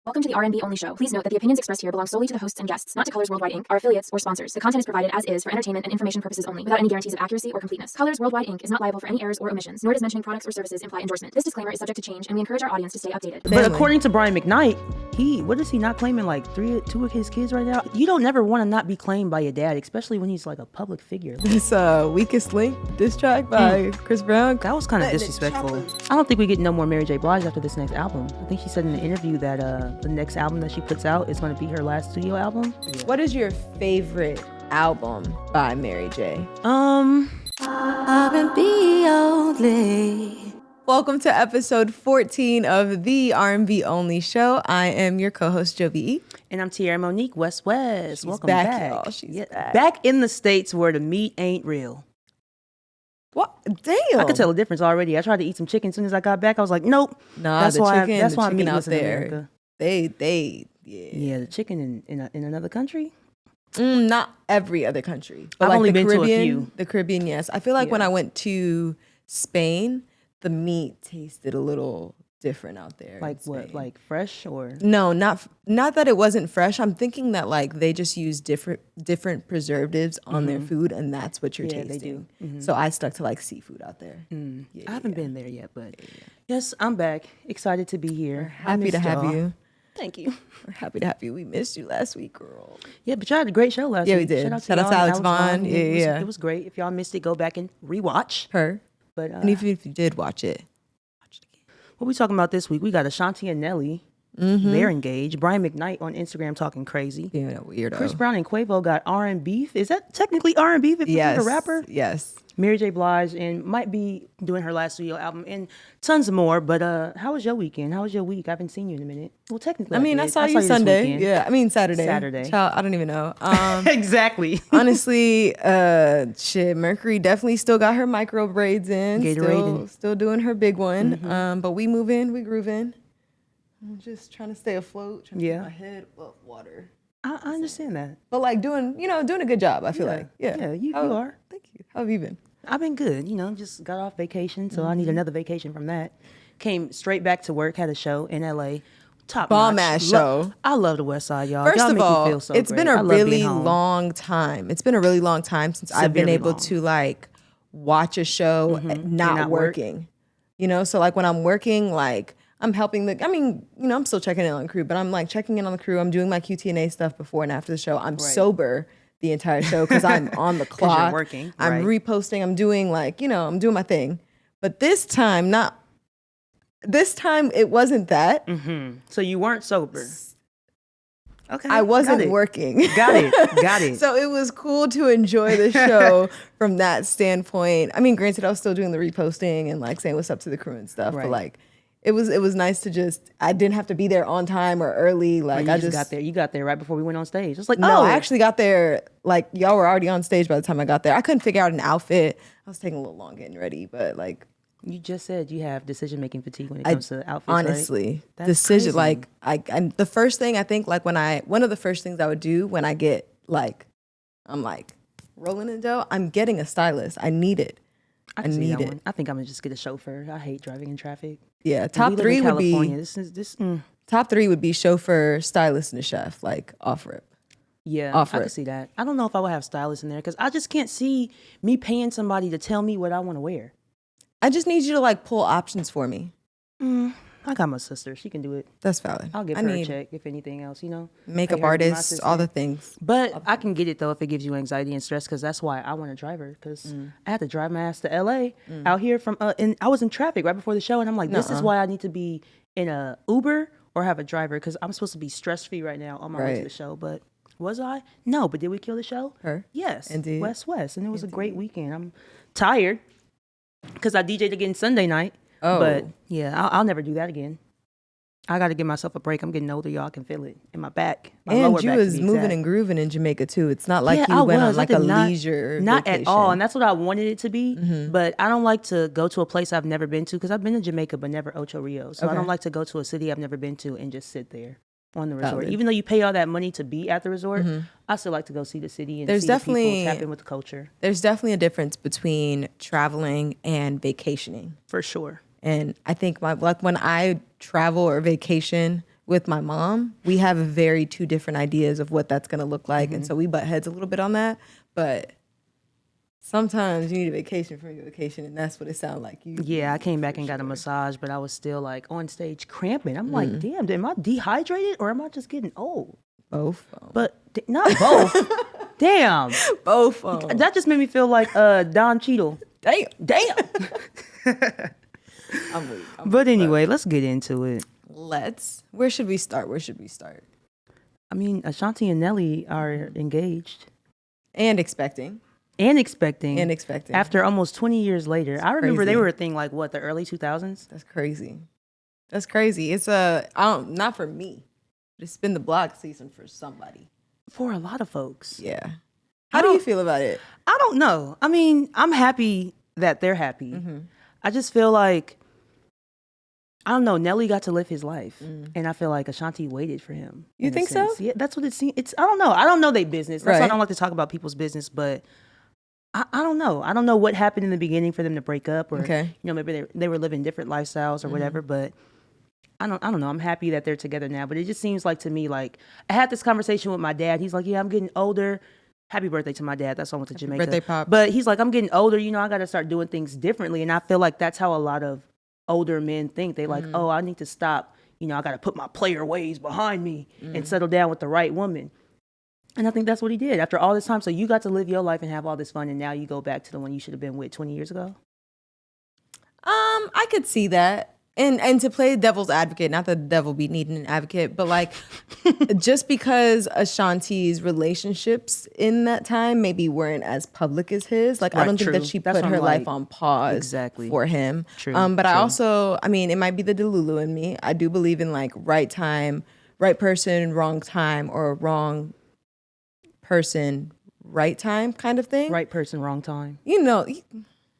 Welcome to the R&B Only show. Please note that the opinions expressed here belong solely to the hosts and guests, not to Colors Worldwide Inc., our affiliates, or sponsors. The content is provided as is for entertainment and information purposes only, without any guarantees of accuracy or completeness. Colors Worldwide Inc. is not liable for any errors or omissions, nor does mentioning products or services imply endorsement. This disclaimer is subject to change, and we encourage our audience to stay updated. But according to Brian McKnight, what is he not claiming, like two of his kids right now? You don't never want to not be claimed by your dad, especially when he's like a public figure. This Weakest Link diss track by Chris Brown. That was kind of disrespectful. I don't think we get no more Mary J. Blige after this next album. I think she said in the interview that the next album that she puts out is going to be her last studio album. Yeah. What is your favorite album by Mary J? R&B Only. Welcome to episode 14 of the R&B Only show. I am your co-host, Jovy E. And I'm Tiara Monique, West. Welcome back. Y'all. She's back. Back in the States where the meat ain't real. What? Damn. I could tell the difference already. I tried to eat some chicken as soon as I got back. I was like, nope. Nah, that's why I'm eating out there. Yeah, the chicken in another country? Not every other country. But I've like only the been Caribbean, to a few. The Caribbean, yes. I feel like when I went to Spain, the meat tasted a little different out there. Like what? Like fresh or? No, not that it wasn't fresh. I'm thinking that like they just use different preservatives on their food, and that's what you're tasting. They do. Mm-hmm. So I stuck to like seafood out there. I haven't been there yet, but yes, I'm back. Excited to be here. Happy to have you. Thank you. We're happy to have you. We missed you last week, girl. Yeah, but y'all had a great show last week. Yeah, we did. Shout out to Alex Vaughn. It was great. If y'all missed it, go back and rewatch her. But and even if you did watch it, watch it again. What we talking about this week? We got Ashanti and Nelly. They're engaged. Brian McKnight on Instagram talking crazy. Yeah, weirdo. Chris Brown and Quavo got R&B. Is that technically R&B if you're a rapper? Yes. Mary J. Blige and might be doing her last studio album and tons more. But how was your weekend? How was your week? I haven't seen you in a minute. Well, technically, I saw you Sunday. Yeah, Saturday. Child, I don't even know. Exactly. Honestly, Mercury definitely still got her micro braids in. Gatorade. Still doing her big one. But we grooving. I'm just trying to stay afloat. Trying to keep my head above water. I understand that. But like doing a good job, I feel like. Yeah, you are. Thank you. How have you been? I've been good. Just got off vacation, so I need another vacation from that. Came straight back to work, had a show in LA. Top bomb ass show. I love the West Side, y'all. First y'all of all, make me feel so it's great. been a really long time. It's been a really long time since I've been able to like watch a show not working. So like when I'm working, like I'm helping I'm still checking in on the crew, but I'm like checking in on the crew. I'm doing my QT&A stuff before and after the show. I'm sober the entire show because I'm on the clock. You're working. I'm reposting. I'm doing I'm doing my thing. But this time it wasn't that. So you weren't sober. Okay. I wasn't working. Got it. So it was cool to enjoy the show from that standpoint. Granted, I was still doing the reposting and like saying what's up to the crew and stuff, but like it was nice to I didn't have to be there on time or early. Like I just got there. You got there right before we went on stage. It was like, no, I actually got there like y'all were already on stage by the time I got there. I couldn't figure out an outfit. I was taking a little long getting ready, but like you just said you have decision-making fatigue when it comes to outfits, honestly, right? decision crazy. I'm the first thing I think like one of the first things I would do when I get like I'm like rolling in dough, I'm getting a stylist. I need it. I need it. I think I'm gonna just get a chauffeur. I hate driving in traffic. Yeah, top three would be top three would be chauffeur, stylist, and a chef, like off rip. Yeah, I can see that. I don't know if I would have stylists in there because I just can't see me paying somebody to tell me what I want to wear. I just need you to like pull options for me. I got my sister. She can do it. That's valid. I'll give her a check if anything else, Makeup artist, all the things. But I can get it though if it gives you anxiety and stress because that's why I want to drive her because I had to drive my ass to LA out here from and I was in traffic right before the show and I'm like, this is why I need to be in a Uber or have a driver because I'm supposed to be stress free right now on my way to the show. But was I? No. But did we kill the show? Her? Yes. Indeed. West. And it was a great weekend. I'm tired because I DJ'd again Sunday night. Oh. But yeah, I'll never do that again. I got to give myself a break. I'm getting older. Y'all can feel it in my back. And you was moving and grooving in Jamaica too. It's not like you went on like a leisure Not vacation. at all. And that's what I wanted it to be. But I don't like to go to a place I've never been to because I've been to Jamaica but never Ocho Rios. So I don't like to go to a city I've never been to and just sit there on the resort. Even though you pay all that money to be at the resort, I still like to go see the city and see the people, tap in with the culture. There's definitely a difference between traveling and vacationing. For sure. And I think when I travel or vacation, with my mom, we have very two different ideas of what that's going to look like. And so we butt heads a little bit on that. But sometimes you need a vacation from your vacation, and that's what it sounded like. I came back and got a massage, but I was still like on stage cramping. I'm like, damn, am I dehydrated or am I just getting old? Both. But not both. Damn. Both. That just made me feel like Don Cheadle. Damn. I'm weak. But anyway, let's get into it. Where should we start? I mean, Ashanti and Nelly are engaged. And expecting. After almost 20 years later. I remember they were a thing like, what, the early 2000s? That's crazy. It's not for me. It's been the block season for somebody. For a lot of folks. Yeah. How do you feel about it? I don't know. I mean, I'm happy that they're happy. I just feel like, I don't know, Nelly got to live his life. And I feel like Ashanti waited for him. You think so? Yeah, that's what it seems. I don't know. I don't know their business. That's why I don't like to talk about people's business, but I don't know. I don't know what happened in the beginning for them to break up, or maybe they were living different lifestyles or whatever, but I don't know. I'm happy that they're together now, but it just seems like to me, like, I had this conversation with my dad. He's like, yeah, I'm getting older. Happy birthday to my dad. That's why I went to Jamaica. Birthday, Pop. But he's like, I'm getting older. I got to start doing things differently. And I feel like that's how a lot of older men think. They like, oh, I need to stop. I got to put my player ways behind me and settle down with the right woman. And I think that's what he did after all this time. So you got to live your life and have all this fun, and now you go back to the one you should have been with 20 years ago? I could see that. And to play devil's advocate, not that the devil be needing an advocate, but like just because Ashanti's relationships in that time maybe weren't as public as his, like I don't think that she put her life on pause for him. But I also, I mean, it might be the Delulu in me. I do believe in like right time, right person, wrong time, or wrong person, right time kind of thing. Right person, wrong time.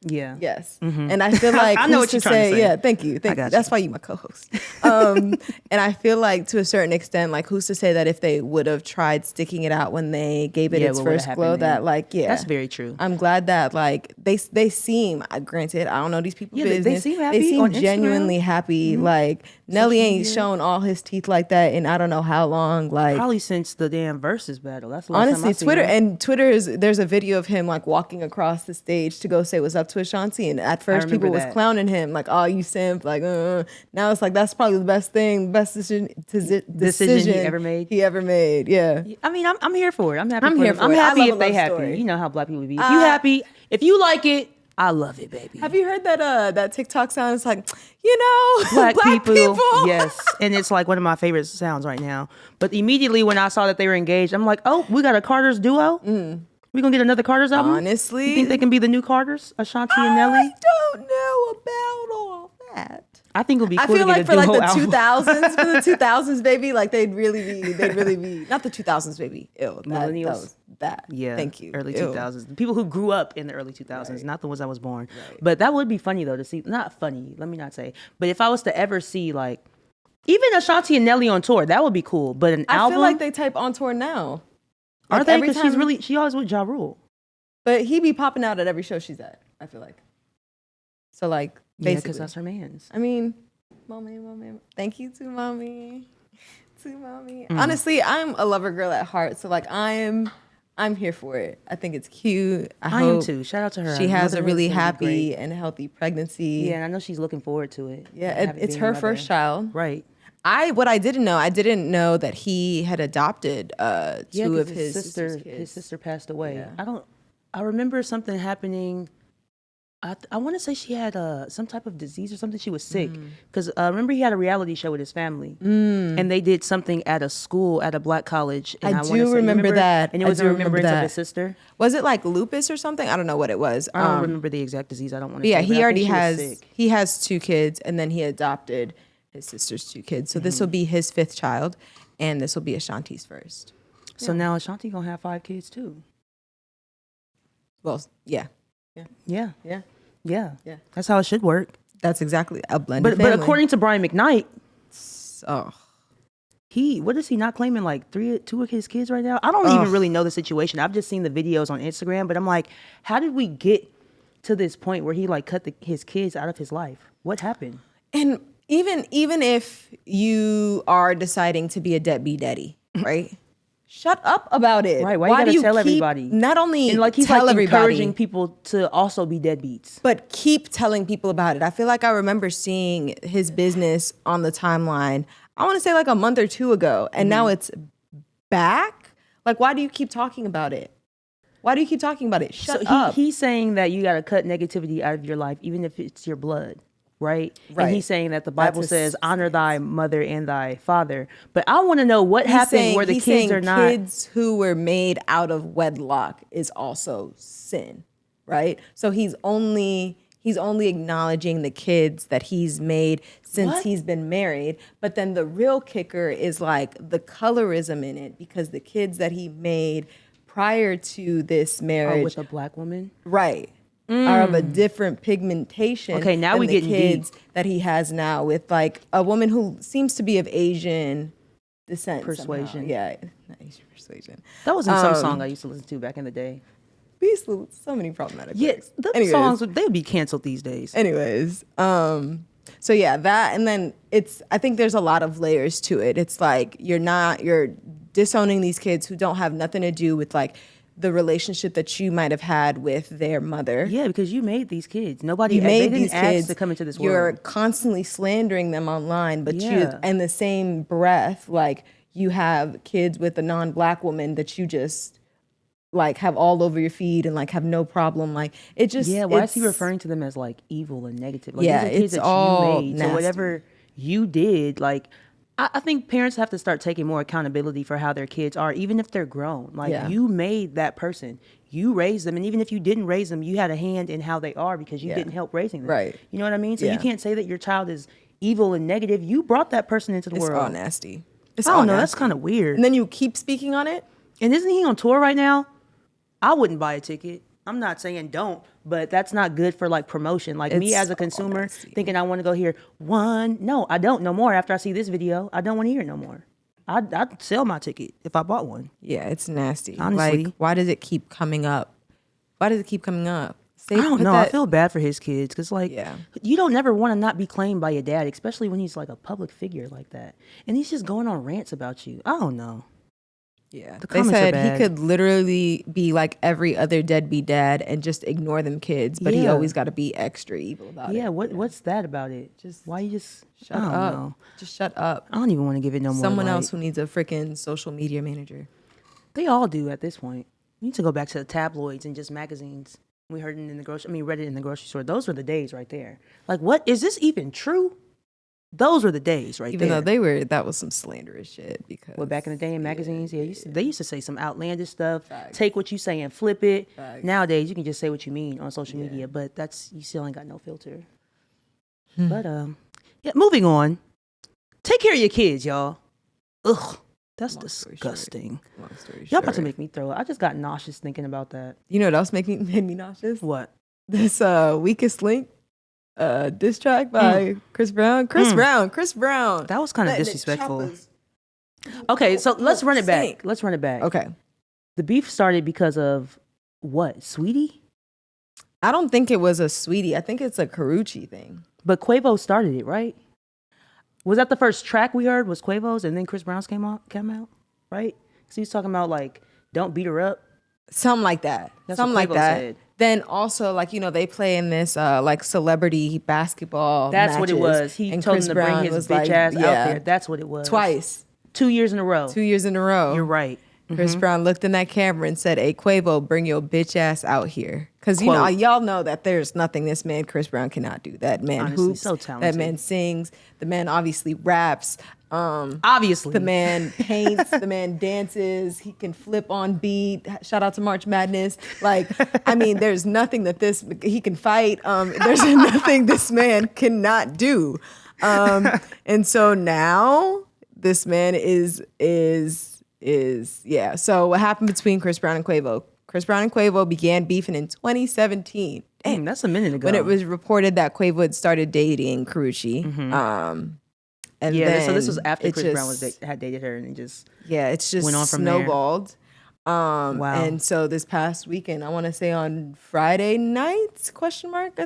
Yeah. Yes. And I feel like I know what you're trying to say. Yeah, thank you. That's why you my co-host. And I feel like to a certain extent, like who's to say that if they would have tried sticking it out when they gave it its first glow, that like, that's very true. I'm glad that like they seem, granted, I don't know these people business. They seem happy. They seem on genuinely Instagram. Happy. Like Nelly ain't shown all his teeth like that in I don't know how long. Like probably since the damn Versus battle. That's the last honestly, time Twitter is there's a video of him like walking across the stage to go say what's up to Ashanti, and at first people was clowning him like, oh, you simp, like now it's like that's probably the best decision he ever made. Yeah. I mean, I'm here for it. I'm happy. I'm happy if they happy. Story. You know how black people be. If you happy, if you like it, I love it, baby. Have you heard that TikTok sound? It's like, black people. Yes. And it's like one of my favorite sounds right now. But immediately when I saw that they were engaged, I'm like, oh, we got a Carter's duo? We gonna get another Carter's album? Honestly. You think they can be the new Carters? Ashanti and Nelly? I don't know about all that. I think it would be cool I feel like for like the album. 2000s, for the 2000s, baby, like they'd really be, not the 2000s, baby. Ew, millennials. That. Yeah. Thank you. Early 2000s. The people who grew up in the early 2000s, not the ones that was born. Right. But that would be funny though to see, not funny, let me not say, but if I was to ever see like, even Ashanti and Nelly on tour, that would be cool. But an album. I feel like they type on tour now. Are they? Because she always with Ja Rule. But he be popping out at every show she's at, I feel like. So like, basically. Yeah, because that's her man's. I mean, mommy. Thank you to mommy. Honestly, I'm a lover girl at heart. So like, I'm here for it. I think it's cute. I am too. Shout out to her. She has a really happy and healthy pregnancy. Yeah, and I know she's looking forward to it. Yeah, it's her first child. Right. What I didn't know that he had adopted two of his sisters. His sister passed away. Yeah. I remember something happening. I want to say she had some type of disease or something. She was sick because remember he had a reality show with his family, and they did something at a school at a black college. And I do remember that, and it was a remembrance of his sister. Was it like lupus or something? I don't know what it was. I don't remember the exact disease. I don't want to. Yeah, he already has 2 kids, and then he adopted his sister's 2 kids. So this will be his 5th child, and this will be Ashanti's first. So now Ashanti gonna have 5 kids too. Well, yeah. Yeah. That's how it should work. That's exactly a blended family. But according to Brian McKnight, what is he not claiming like 2 of his kids right now? I don't even really know the situation. I've just seen the videos on Instagram, but I'm like, how did we get to this point where he like cut his kids out of his life? What happened? And even if you are deciding to be a deadbeat daddy, right? Shut up about it. Right? Why do you tell everybody? Not only and like he's tell like everybody, encouraging people to also be deadbeats, but keep telling people about it. I feel like I remember seeing his business on the timeline. I want to say like a month or two ago, and now it's back. Like, why do you keep talking about it? Why do you keep talking about it? Shut up. He's saying that you got to cut negativity out of your life, even if it's your blood. Right? And he's saying that the Bible says, honor thy mother and thy father. But I want to know what happened where the kids are not. Kids who were made out of wedlock is also sin, right? So he's only acknowledging the kids that he's made since he's been married. But then the real kicker is like the colorism in it, because the kids that he made prior to this marriage with a black woman. Right. Are of a different pigmentation. Okay, now we getting kids deep. That he has now with like a woman who seems to be of Asian descent. Persuasion. Somehow. Yeah, not Asian persuasion. That was in some song I used to listen to back in the day. We used to so many problematic Yes, lyrics. the songs they'd be canceled these days. Anyways, so yeah, that, and then I think there's a lot of layers to it. It's like you're disowning these kids who don't have nothing to do with like the relationship that you might have had with their mother. Yeah, because you made these kids. Nobody made they these didn't ask kids to come into this You're world. constantly slandering them online, but you, in the same breath, like you have kids with a non-black woman that you just like have all over your feed and like have no problem. Like it just why is he referring to them as like evil and negative? Like, yeah, these are kids it's that all you made. nasty. So whatever you did, like I think parents have to start taking more accountability for how their kids are, even if they're grown. Like you made that person, you raised them, and even if you didn't raise them, you had a hand in how they are because you didn't help raising them. Right. You know what I mean? So you can't say that your child is evil and negative. You brought that person into the world. It's all nasty. It's I all don't know. nasty. That's kind of weird. And then you keep speaking on it. And isn't he on tour right now? I wouldn't buy a ticket. I'm not saying don't, but that's not good for like promotion. Like me as a consumer thinking I want to go hear one. No, I don't no more. After I see this video, I don't want to hear it no more. I'd sell my ticket if I bought one. Yeah, it's nasty. Honestly. Like, why does it keep coming up? Why does it keep coming up? I don't know. I feel bad for his kids because like you don't never want to not be claimed by your dad, especially when he's like a public figure like that. And he's just going on rants about you. I don't know. Yeah, the they comments said are bad. he could literally be like every other deadbeat dad and just ignore them kids, but he always got to be extra evil about it. Yeah, what's that about it? Just why you just shut up? Know. Just shut up. I don't even want to give it no more. Someone else who needs a freaking social media manager. They all do at this point. We need to go back to the tabloids and just magazines. We heard it in the read it in the grocery store. Those were the days right there. Like, what is this even true? Those were the days right Even there. though that was some slanderous shit. Because back in the day in magazines, they used to say some outlandish stuff. Take what you say and flip it. Nowadays, you can just say what you mean on social media, but you still ain't got no filter. But moving on. Take care of your kids, y'all. Ugh, that's disgusting. Long story Y'all about to make me throw up. I just got nauseous thinking about that. You know what else made me nauseous? What? This Weakest Link diss track by Chris Brown. Chris Brown. That was kind of disrespectful. Okay, so let's run it back. Okay. The beef started because of what? Sweetie? I don't think it was a Sweetie. I think it's a Karrueche thing. But Quavo started it, right? Was that the first track we heard? Was Quavo's, and then Chris Brown's came out, right? Because he was talking about like, don't beat her up. Something like that. That's Something what like Quavo that. said. Then also, like, you know, they play in this like celebrity basketball. That's matches, what it was. He and told Chris him to Brown bring his was bitch like, ass out there. That's what it was. Twice. 2 years in a row. 2 years in a row. You're right. Chris Brown looked in that camera and said, "Hey, Quavo, bring your bitch ass out here." Because, you know, y'all know that there's nothing this man, Chris Brown, cannot do. That man Honestly, hoops. so talented. That man sings. The man obviously raps. Obviously. The man paints. The man dances. He can flip on beat. Shout out to March Madness. Like, I mean, there's nothing that he can fight. There's nothing this man cannot do. And so now this man is So what happened between Chris Brown and Quavo? Chris Brown and Quavo began beefing in 2017. Damn, that's a minute ago. When it was reported that Quavo had started dating Karrueche. And then so this was after Chris Brown had dated her, and it just it's just went on from snowballed. Wow. And so this past weekend, I want to say on Friday night, I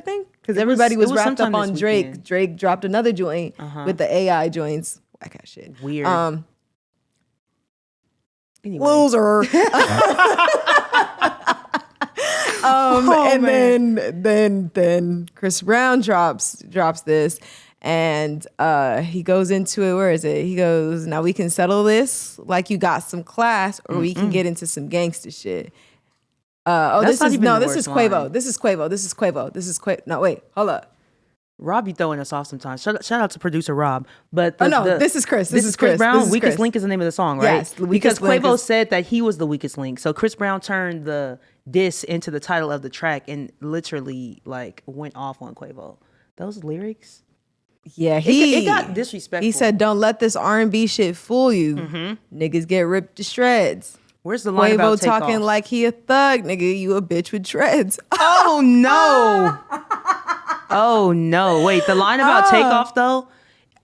think, because everybody was wrapped up on Drake. Weekend. Drake dropped another joint with the AI joints. Whack ass shit. Weird. Anyway. Loser. Then Chris Brown drops this, and he goes into it. Where is it? He goes, now we can settle this like you got some class, or we can get into some gangster shit. This is Quavo. This is Quavo. No, wait, hold up. Rob be throwing us off sometimes. Shout out to producer Rob. But this is Chris. This is Chris Brown. Weakest Link is the name of the song, right? Yes, because Quavo said that he was the weakest link. So Chris Brown turned the diss into the title of the track and literally like went off on Quavo. Those lyrics. Yeah, it got disrespectful. He said, "Don't let this R&B shit fool you. Niggas get ripped to shreds." Where's the line about Quavo talking like he a thug, nigga. You a bitch with dreads. Oh no. Oh no! Wait, the line about Takeoff though,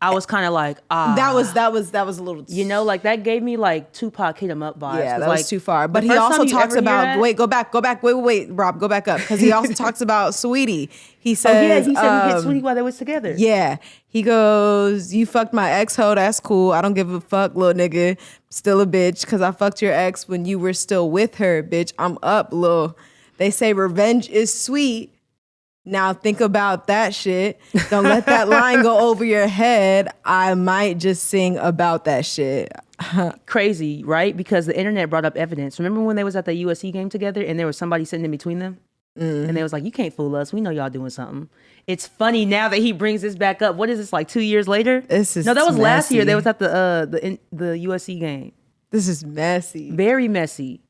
I was kind of like, That was a little. You know, like that gave me like Tupac hit 'em up vibes. Yeah, that like, was too far. But he also talks about. Wait, go back. Wait, Rob, go back up because he also talks about Sweetie. He says, he said he hit Sweetie while they was together. Yeah, he goes, "You fucked my ex-hoe. That's cool. I don't give a fuck, little nigga. Still a bitch because I fucked your ex when you were still with her, bitch. I'm up, lil. They say revenge is sweet." Now think about that shit. Don't let that line go over your head. I might just sing about that shit. Crazy, right? Because the internet brought up evidence. Remember when they was at the USC game together and there was somebody sitting in between them? And they was like, you can't fool us. We know y'all doing something. It's funny now that he brings this back up. What is this, like 2 years later? No, that was last year. They was at the USC game. This is messy. Very messy.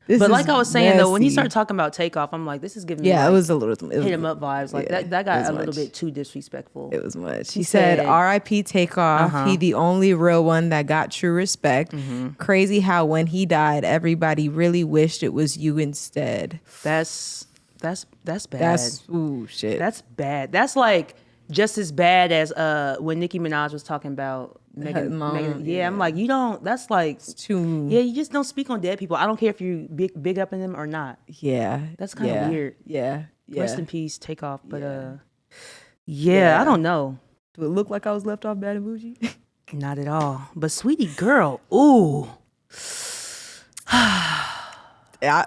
But like I was saying though, when he started talking about Takeoff, I'm like, this is giving me it was a little hit him up vibes. Like that got a little bit too disrespectful. It was much. He said, R.I.P. Takeoff. He the only real one that got true respect. Crazy how when he died, everybody really wished it was you instead. That's bad. Shit. That's bad. That's like just as bad as when Nicki Minaj was talking about Megan. Yeah, I'm like, you don't. That's like too. Yeah, you just don't speak on dead people. I don't care if you big up in them or not. Yeah, that's kind of weird. Yeah. Rest in peace, Takeoff. But I don't know. Do it look like I was left off bad and bougie? Not at all. But Sweetie Girl, ooh. I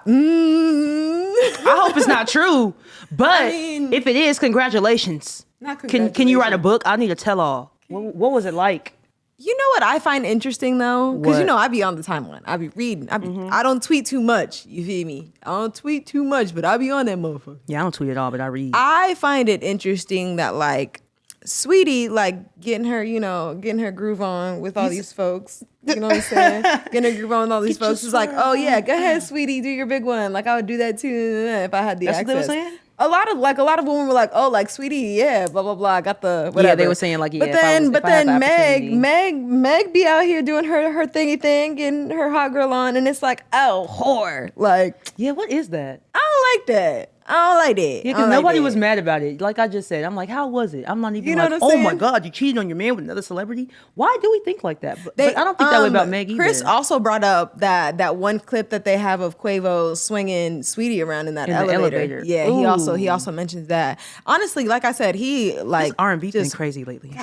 hope it's not true. But if it is, congratulations. Can you write a book? I need a tell-all. What was it like? You know what I find interesting though? Because I be on the timeline. I be reading. I don't tweet too much. You feel me? I don't tweet too much, but I be on that motherfucker. Yeah, I don't tweet at all, but I read. I find it interesting that like Sweetie, like getting her groove on with all these folks. You know what I'm saying? Getting her groove on with all these folks. It's like, oh yeah, go ahead, Sweetie, do your big one. Like I would do that too if I had the access. That's what they were saying? A lot of women were like, oh, like Sweetie, yeah, blah blah blah. I got the whatever. Yeah, they were saying like, yeah. But then Meg be out here doing her thingy thing, getting her hot girl on, and it's like, oh, whore. Like, yeah, what is that? I don't like that. I don't like that. Yeah, because nobody was mad about it. Like I just said, I'm like, how was it? I'm not even like, oh my God, you cheated on your man with another celebrity? Why do we think like that? But I don't think that way about Meg either. Chris also brought up that one clip that they have of Quavo swinging Sweetie around in the elevator. Yeah, ooh. he also mentions that. Honestly, like I said, he like R&B been crazy lately.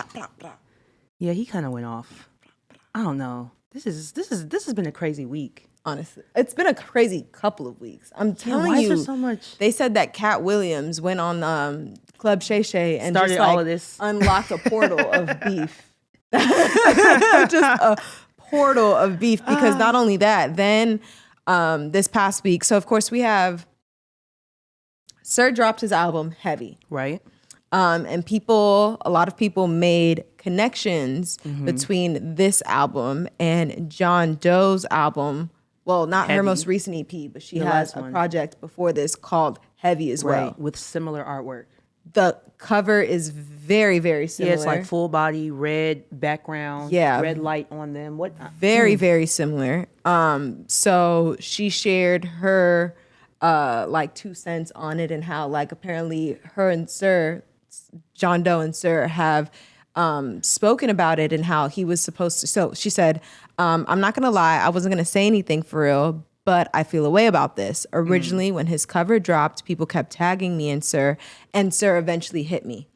Yeah, he kind of went off. I don't know. This has been a crazy week. Honestly, it's been a crazy couple of weeks. I'm telling why you. Is there so much? They said that Cat Williams went on Club Shay Shay and started just like all of this. Unlocked a portal of beef. Just a portal of beef because not only that, then this past week. So of course we have Sir dropped his album Heavy, right? And a lot of people made connections between this album and Jean Deaux's album. Well, not Heavy. Her most recent EP, but she has a project before this called Heavy as well. With similar artwork. The cover is very, very similar. Yeah, it's like full body, red background, red light on them. Very, very similar. So she shared her like 2 cents on it and how like apparently her and Sir, Jean Deaux and Sir have spoken about it and how he was supposed to. So she said, I'm not going to lie. I wasn't going to say anything for real, but I feel a way about this. Originally, when his cover dropped, people kept tagging me and Sir eventually hit me.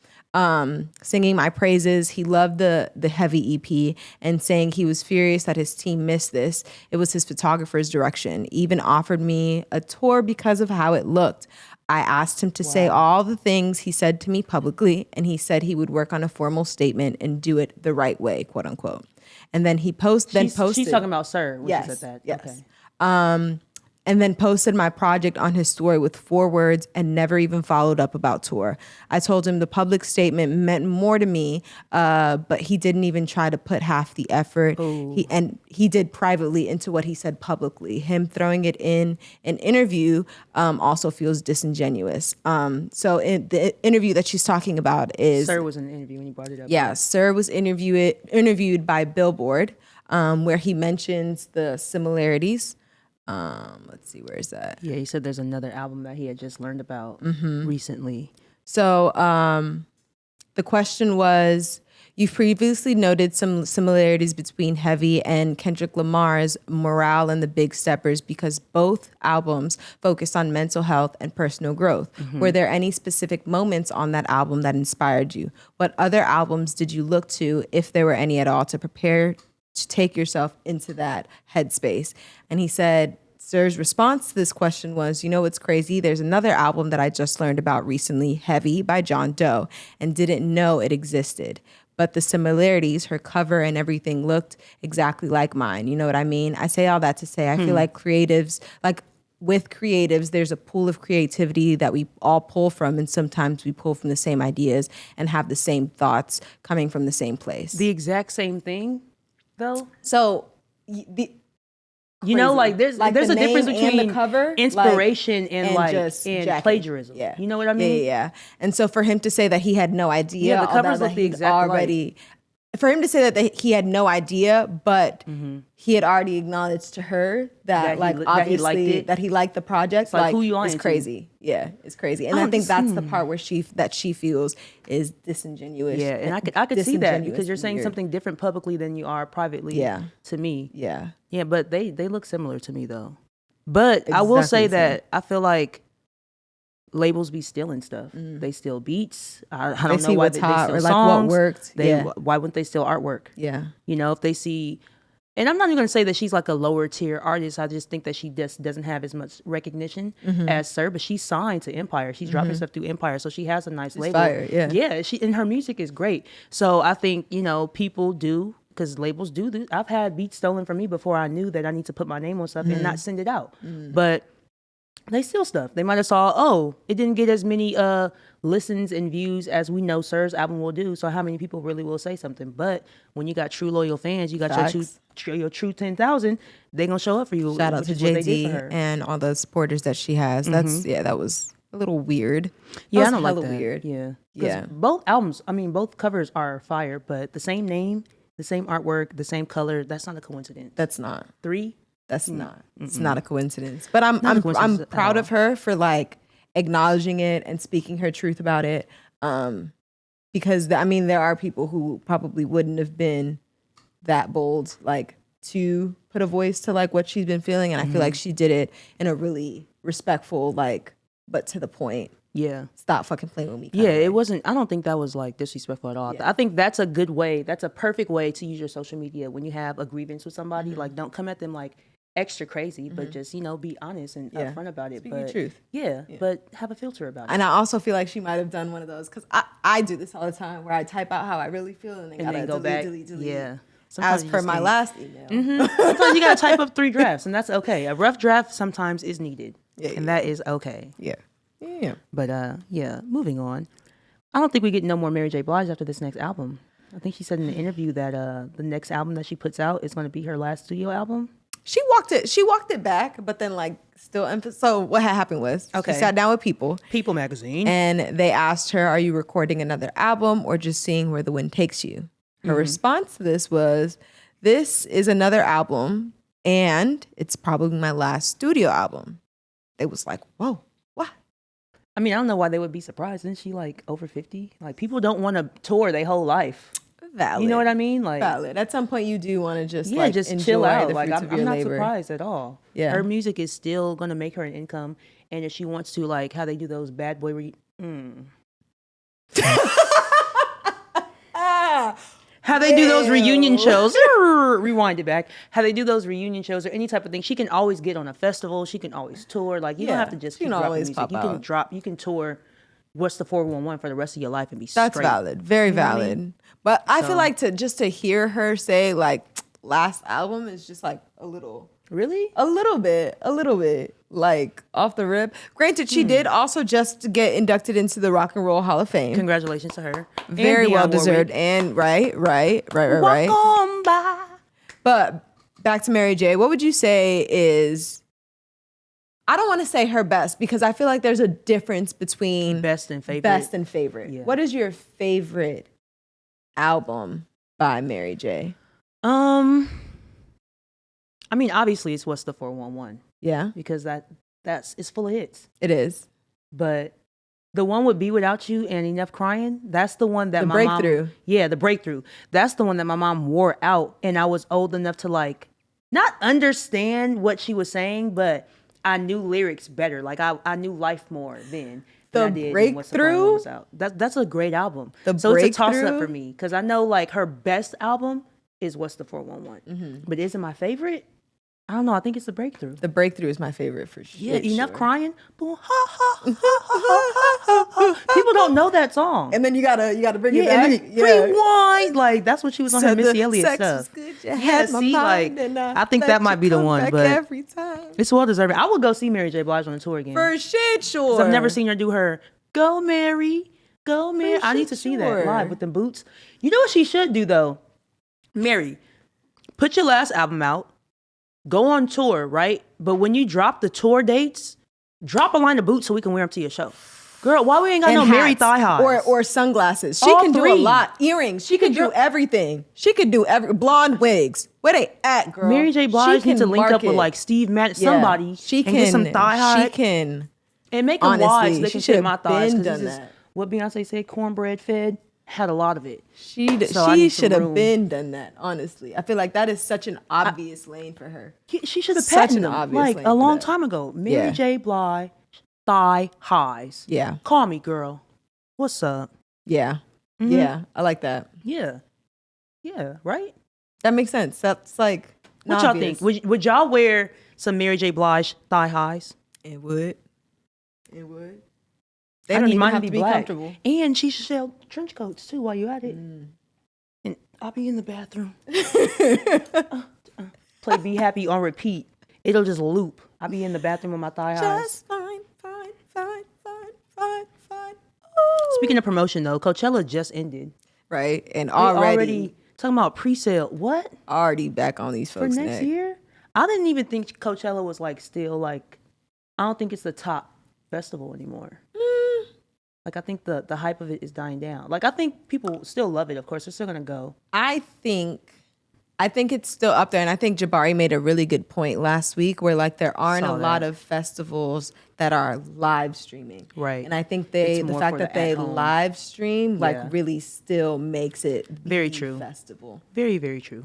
Singing my praises. He loved the Heavy EP and saying he was furious that his team missed this. It was his photographer's direction. Even offered me a tour because of how it looked. I asked him to say all the things he said to me publicly, and he said he would work on a formal statement and do it the right way, quote unquote. And then he posted. She's talking about Sir when she said that. Yes. Okay. And then posted my project on his story with 4 words and never even followed up about tour. I told him the public statement meant more to me, but he didn't even try to put half the effort. He did privately into what he said publicly. Him throwing it in an interview also feels disingenuous. So in the interview that she's talking about is... Sir was in an interview when he brought it up. Yeah, Sir was interviewed by Billboard, where he mentions the similarities. Let's see, where is that? Yeah, he said there's another album that he had just learned about recently. So the question was, you've previously noted some similarities between Heavy and Kendrick Lamar's Morale and the Big Steppers because both albums focused on mental health and personal growth. Were there any specific moments on that album that inspired you? What other albums did you look to, if there were any at all, to prepare to take yourself into that headspace? And he said, Sir's response to this question was, you know what's crazy? There's another album that I just learned about recently, Heavy by Jean Deaux, and didn't know it existed. But the similarities, her cover and everything looked exactly like mine. You know what I mean? I say all that to say I feel like creatives, with creatives, there's a pool of creativity that we all pull from, and sometimes we pull from the same ideas and have the same thoughts coming from the same place. The exact same thing, though? So, you know, like there's a difference between the cover, inspiration and jacking. plagiarism. Yeah. You know what I mean? Yeah. And so for him to say that he had no idea, the covers look the exact for him to say that he had no idea, but he had already acknowledged to her that obviously that he liked the project. Like who you on? It's crazy. Yeah, it's crazy. And I think that's the part where she feels is disingenuous. Yeah, and I could see that because you're saying something different publicly than you are privately. Yeah. To me. Yeah. Yeah, but they look similar to me though. But I will say that I feel like labels be stealing stuff. They steal beats. I don't know why they steal songs. Like what worked. Why wouldn't they steal artwork? Yeah. You know, if they see, and I'm not even going to say that she's like a lower tier artist. I just think that she just doesn't have as much recognition as Sir, but she's signed to Empire. She's dropping stuff through Empire, so she has a nice label. Fire, yeah. Yeah, and her music is great. So I think, you know, people do, because labels do this. I've had beats stolen from me before I knew that I need to put my name on stuff and not send it out. But they steal stuff. They might have saw, it didn't get as many listens and views as we know Sir's album will do. So how many people really will say something? But when you got true loyal fans, you got your true 10,000, they gonna show up for you. Shout out to JD and all the supporters that she has. That's that was a little weird. Yeah, I don't like that. Weird. Yeah. Both albums, I mean, both covers are fire, but the same name, the same artwork, the same color, that's not a coincidence. That's not. 3? That's not. It's not a coincidence. But I'm proud of her for like acknowledging it and speaking her truth about it. Because there are people who probably wouldn't have been that bold, like to put a voice to like what she's been feeling. And I feel like she did it in a really respectful, like, but to the point. Yeah. Stop fucking playing with me. Yeah, it wasn't, I don't think that was like disrespectful at all. Yeah. I think that's a good way, that's a perfect way to use your social media when you have a grievance with somebody. Like, don't come at them like extra crazy, but just, you know, be honest and upfront about it. Speak your truth. Yeah, but have a filter about it. And I also feel like she might have done one of those, because I do this all the time where I type out how I really feel and then gotta go back. delete. Yeah. Sometimes as per my last email. Sometimes you gotta type up 3 drafts, and that's okay. A rough draft sometimes is needed, and that is okay. Yeah. But moving on. I don't think we get no more Mary J. Blige after this next album. I think she said in the interview that the next album that she puts out is going to be her last studio album. She walked it back, but then like still. So what had happened was she sat down with People magazine, and they asked her, "Are you recording another album or just seeing where the wind takes you?" Her response to this was, "This is another album, and it's probably my last studio album." It was like, whoa. I mean, I don't know why they would be surprised. Isn't she like over 50? Like, people don't want to tour their whole life. Valid. You know what I mean? Like valid. At some point, you do want to just just enjoy chill out. the Like fruits of I'm your not labor. surprised at all. Yeah. Her music is still gonna make her an income, and if she wants to, like how they do those bad boy. How they do those reunion shows. Rewind it back. How they do those reunion shows or any type of thing. She can always get on a festival. She can always tour. Like you don't have to just keep dropping music. You can tour What's the 411 for the rest of your life and be straight. That's valid. Very valid. I mean? But I feel like to hear her say like last album is just like a little. Really? A little bit, like off the rip. Granted, she did also just get inducted into the Rock and Roll Hall of Fame. Congratulations to her. Very well deserved. And right. Walk on by. But back to Mary J. What would you say is? I don't want to say her best because I feel like there's a difference between best and favorite. Yeah. What is your favorite album by Mary J? I mean, obviously, it's What's the 411. Yeah. Because it's full of hits. It is. But the one with Be Without You and Enough Crying, that's the one that my mom... The Breakthrough. That's the one that my mom wore out. And I was old enough to, like, not understand what she was saying, but I knew lyrics better. Like, I knew life more then. The Breakthrough? Was out. That's a great album. So it's a toss-up for me. Because I know, like, her best album is What's the 411. Mm-hmm. But is it my favorite? I don't know. I think it's The Breakthrough. The Breakthrough is my favorite for sure. Yeah, Enough Crying. Boom, ha, ha, ha, ha, ha, ha. People don't know that song. And then you gotta bring it back. And then rewind. Like that's what she was on her Missy Elliott sex stuff. Was good. You had my mind and I think that might be the one. But every time. It's well deserved. I would go see Mary J. Blige on the tour again. For shit, sure. I've never seen her do her Go Mary, Go Mary. I need to see that live with them boots. You know what she should do though? Mary, put your last album out. Go on tour, right? But when you drop the tour dates, drop a line of boots so we can wear them to your show. Girl, why we ain't got no hats, Mary thigh highs? Or sunglasses. She can do a lot. Earrings. She can do everything. She could do blonde wigs. Where they at, girl? Mary J. Blige needs to link up with like Steve Madden, somebody. She can get some thigh highs. She can. And make them wise. They she can fit my thighs. Done that. What Beyonce said, cornbread fed. Had a lot of it. She should have been done that, honestly. I feel like that is such an obvious lane for her. She should have patented them like a long time ago. Mary J. Blige, thigh highs. Yeah. Call me, girl. What's up? Yeah. Mm-hmm. Yeah. I like that. Yeah. Yeah, right? That makes sense. That's like what y'all think? Would y'all wear some Mary J. Blige thigh highs? It would. They don't even mind have to be comfortable. And she should sell trench coats too while you at it. And I'll be in the bathroom. Play Be Happy on repeat. It'll just loop. I'll be in the bathroom with my thigh highs. Just fine. Speaking of promotion though, Coachella just ended. Right. And already talking about pre-sale. What? Already back on these folks' for next year? I didn't even think Coachella was like still like, I don't think it's the top festival anymore. Like I think the hype of it is dying down. Like I think people still love it. Of course, they're still gonna go. I think it's still up there, and I think Jabari made a really good point last week, where like there aren't a lot of festivals that are live streaming, right? And I think the fact that they live stream like really still makes it very true festival. Very, very true.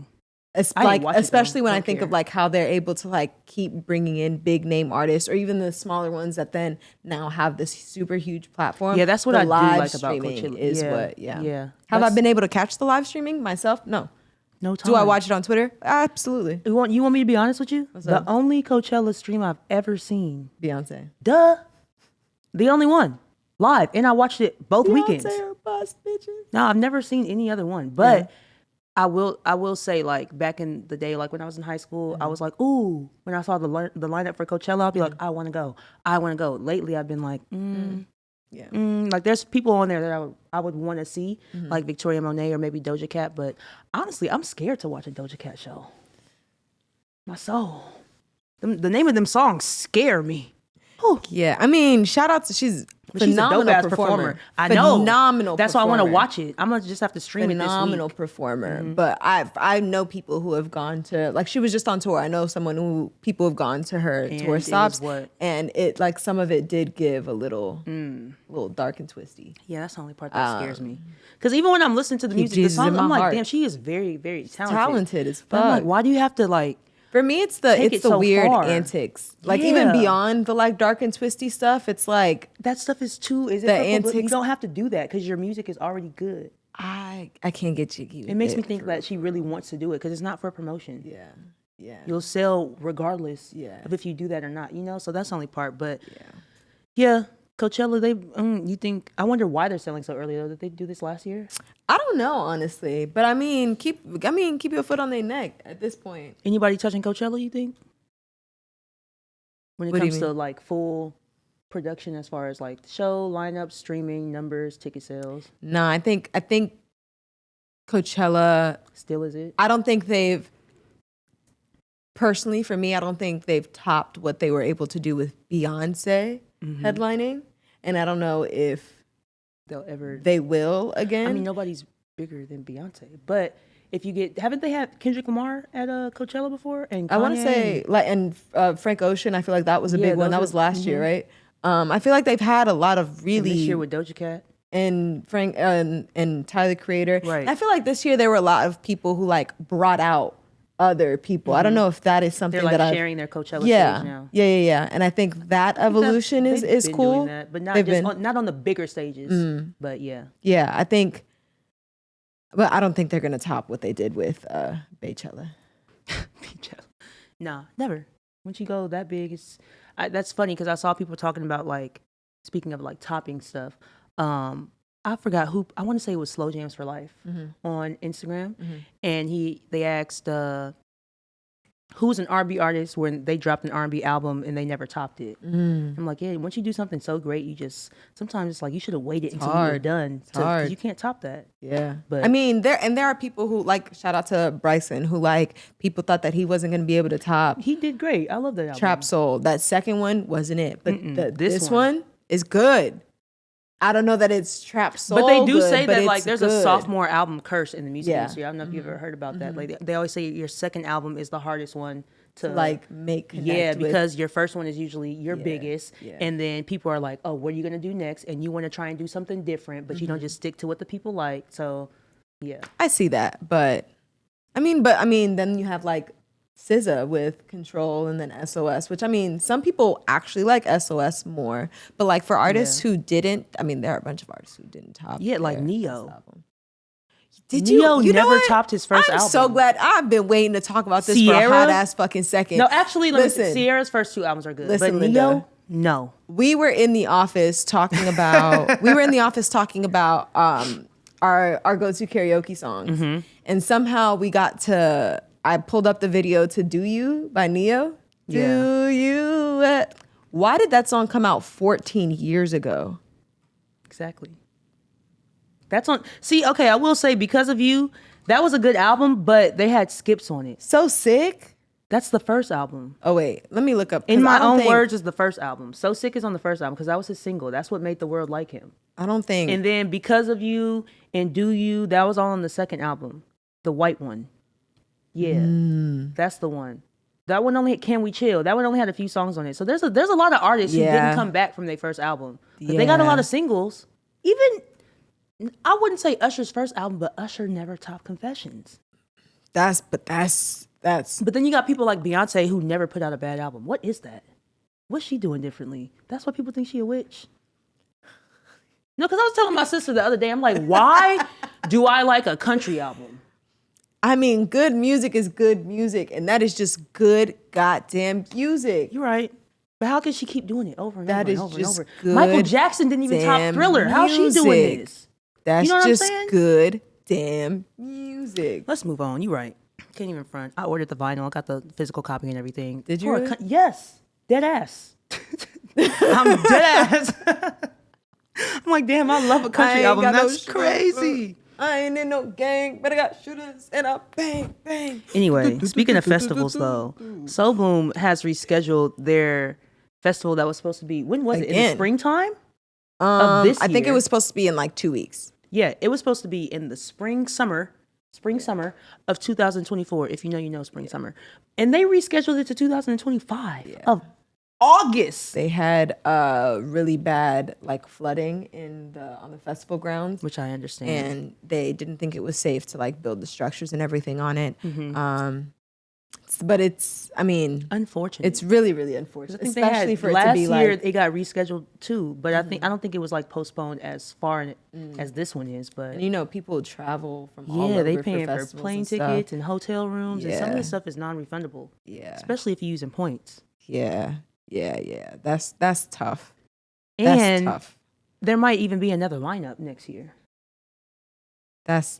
It's like, especially when I think of like how they're able to like keep bringing in big name artists or even the smaller ones that then now have this super huge platform. Yeah, that's what I do like about Coachella. Yeah. Have I been able to catch the live streaming myself? No time. Do I watch it on Twitter? Absolutely. You want me to be honest with you? The only Coachella stream I've ever seen, Beyonce. Duh. The only one live, and I watched it both weekends. Beyonce or bust, bitches. No, I've never seen any other one, but. Yeah. I will say, like, back in the day, like, when I was in high school, I was like, ooh, when I saw the lineup for Coachella, I'll be like, I want to go. Lately, I've been like, like, there's people on there that I would want to see, like Victoria Monet or maybe Doja Cat, but honestly, I'm scared to watch a Doja Cat show. My soul. The name of them songs scare me. Yeah, I mean, shout out to she's But she's a dope-ass performer. I know. Phenomenal That's performer. why I want to watch it. I'm going to just have to stream it this week. Phenomenal performer. But I know people who have gone to, like, she was just on tour. I know people have gone to her tour stops. And it, like, some of it did give a little dark and twisty. Yeah, that's the only part that scares me. Because even when I'm listening to the music, the song, I'm like, damn, she is very, very talented. Talented as fuck. But I'm like, why do you have to, like, for me, it's the so weird far. antics. Like, even beyond the, like, dark and twisty stuff, it's like... That stuff is too... Is it the antics? You antics. don't have to do that because your music is already good. I can't get jiggy with it. It makes me think that she really wants to do it because it's not for promotion. Yeah. You'll sell regardless of if you do that or not, you know? So that's the only part. But yeah, Coachella, you think... I wonder why they're selling so early, though. Did they do this last year? I don't know, honestly. But I mean, keep your foot on their neck at this point. Anybody touching Coachella, you think? When it comes to like full production as far as like show, lineup, streaming, numbers, ticket sales? No, I think Coachella still is it? I don't think they've personally for me, I don't think they've topped what they were able to do with Beyonce headlining. And I don't know if they will again. I mean, nobody's bigger than Beyonce, but if you get, haven't they had Kendrick Lamar at Coachella before? And Kanye? I want to say like, and Frank Ocean, I feel like that was a big one. That was last year, right? I feel like they've had a lot of really. And this year with Doja Cat and Frank and Tyler the Creator. Right. And I feel like this year there were a lot of people who like brought out other people. I don't know if that is something they're like that sharing their Coachella stage now. Yeah. And I think that evolution is cool. Doing that, but not on the bigger stages. But yeah. Yeah, I think. But I don't think they're gonna top what they did with Coachella. Nah, never. Once you go that big, that's funny because I saw people talking about like, speaking of like topping stuff. I forgot who. I want to say it was Slow Jams for Life on Instagram, and they asked who's an R&B artist when they dropped an R&B album and they never topped it. I'm like, yeah, once you do something so great, sometimes it's like you should have waited until you were done. Because you can't top that. Yeah, but I mean, there are people who like, shout out to Bryson, who like people thought that he wasn't going to be able to top. He did great. I love that album. Trap Soul. That second one wasn't it, but this one is good. I don't know that it's Trap Soul, but they do good, say that like there's a sophomore album curse in the music industry. I don't know if you've ever heard about that. Like they always say your second album is the hardest one to like make connect with. Because your first one is usually your biggest, and then people are like, oh, what are you gonna do next? And you want to try and do something different, but you don't just stick to what the people like. So yeah, I see that, but I mean, then you have like SZA with Control and then SOS, which I mean, some people actually like SOS more, but like for artists who didn't, I mean, there are a bunch of artists who didn't top. Yeah, like Neo. Did Neo you never topped his first album. I'm so glad. I've been waiting to talk about this for a hot ass fucking second. No, actually, listen, Sierra's first two albums are good, but Linda, Neo, no. We were in the office talking about our go-to karaoke songs, and somehow we got to. I pulled up the video to "Do You" by Neo. Do you? Why did that song come out 14 years ago? Exactly. That's on. See, okay, I will say because of you, that was a good album, but they had skips on it. So Sick. That's the first album. Oh wait, let me look up. In My Own Words is the first album. So Sick is on the first album because that was his single. That's what made the world like him. I don't think. And then Because of You and Do You, that was all on the second album, the white one. Yeah, that's the one. That one only had Can We Chill. That one only had a few songs on it. So there's a lot of artists who didn't come back from their first album. But they got a lot of singles. Even, I wouldn't say Usher's first album, but Usher never topped Confessions. But then you got people like Beyonce who never put out a bad album. What is that? What's she doing differently? That's why people think she a witch. No, because I was telling my sister the other day, I'm like, why do I like a country album? I mean, good music is good music, and that is just good goddamn music. You're right. But how can she keep doing it over and over and over and over? Good Michael Jackson didn't even top Thriller. How's she doing this? That's you know just good damn music. Let's move on. You're right. Can't even front. I ordered the vinyl. I got the physical copy and everything. Did you? Really? Yes. Dead ass. I'm dead ass. I'm like, damn, I love a country album. That's crazy. I ain't in no gang, but I got shooters and I bang, bang. Anyway, speaking of festivals though, So Blume has rescheduled their festival that was supposed to be, when was it? In the springtime? of this year. I think it was supposed to be in like 2 weeks. Yeah, it was supposed to be in the spring summer of 2024. If you know, you know, spring summer, and they rescheduled it to 2025 of August. They had really bad like flooding on the festival grounds, Which I understand. and they didn't think it was safe to like build the structures and everything on it. But it's, I mean, unfortunate. It's really, really unfortunate, I think especially for it to last be year like. it got rescheduled too, but I don't think it was like postponed as far as this one is. But And you know, people travel from all yeah, over they for paying for festivals plane and stuff. tickets and hotel rooms, and some of Yeah. this stuff is non-refundable. Yeah, Especially if you're using points. yeah. That's tough. And That's tough. there might even be another lineup next year. That's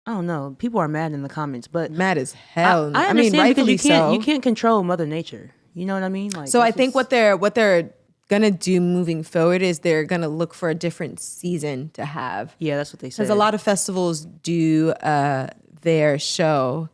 I don't know. People are mad in the comments, but mad as hell. I mean, understand because rightfully you can't control Mother Nature. You know what I mean? Like, So I that's think just- what they're gonna do moving forward is they're gonna look for a different season to have. yeah, that's what they said. Because a lot of festivals do their show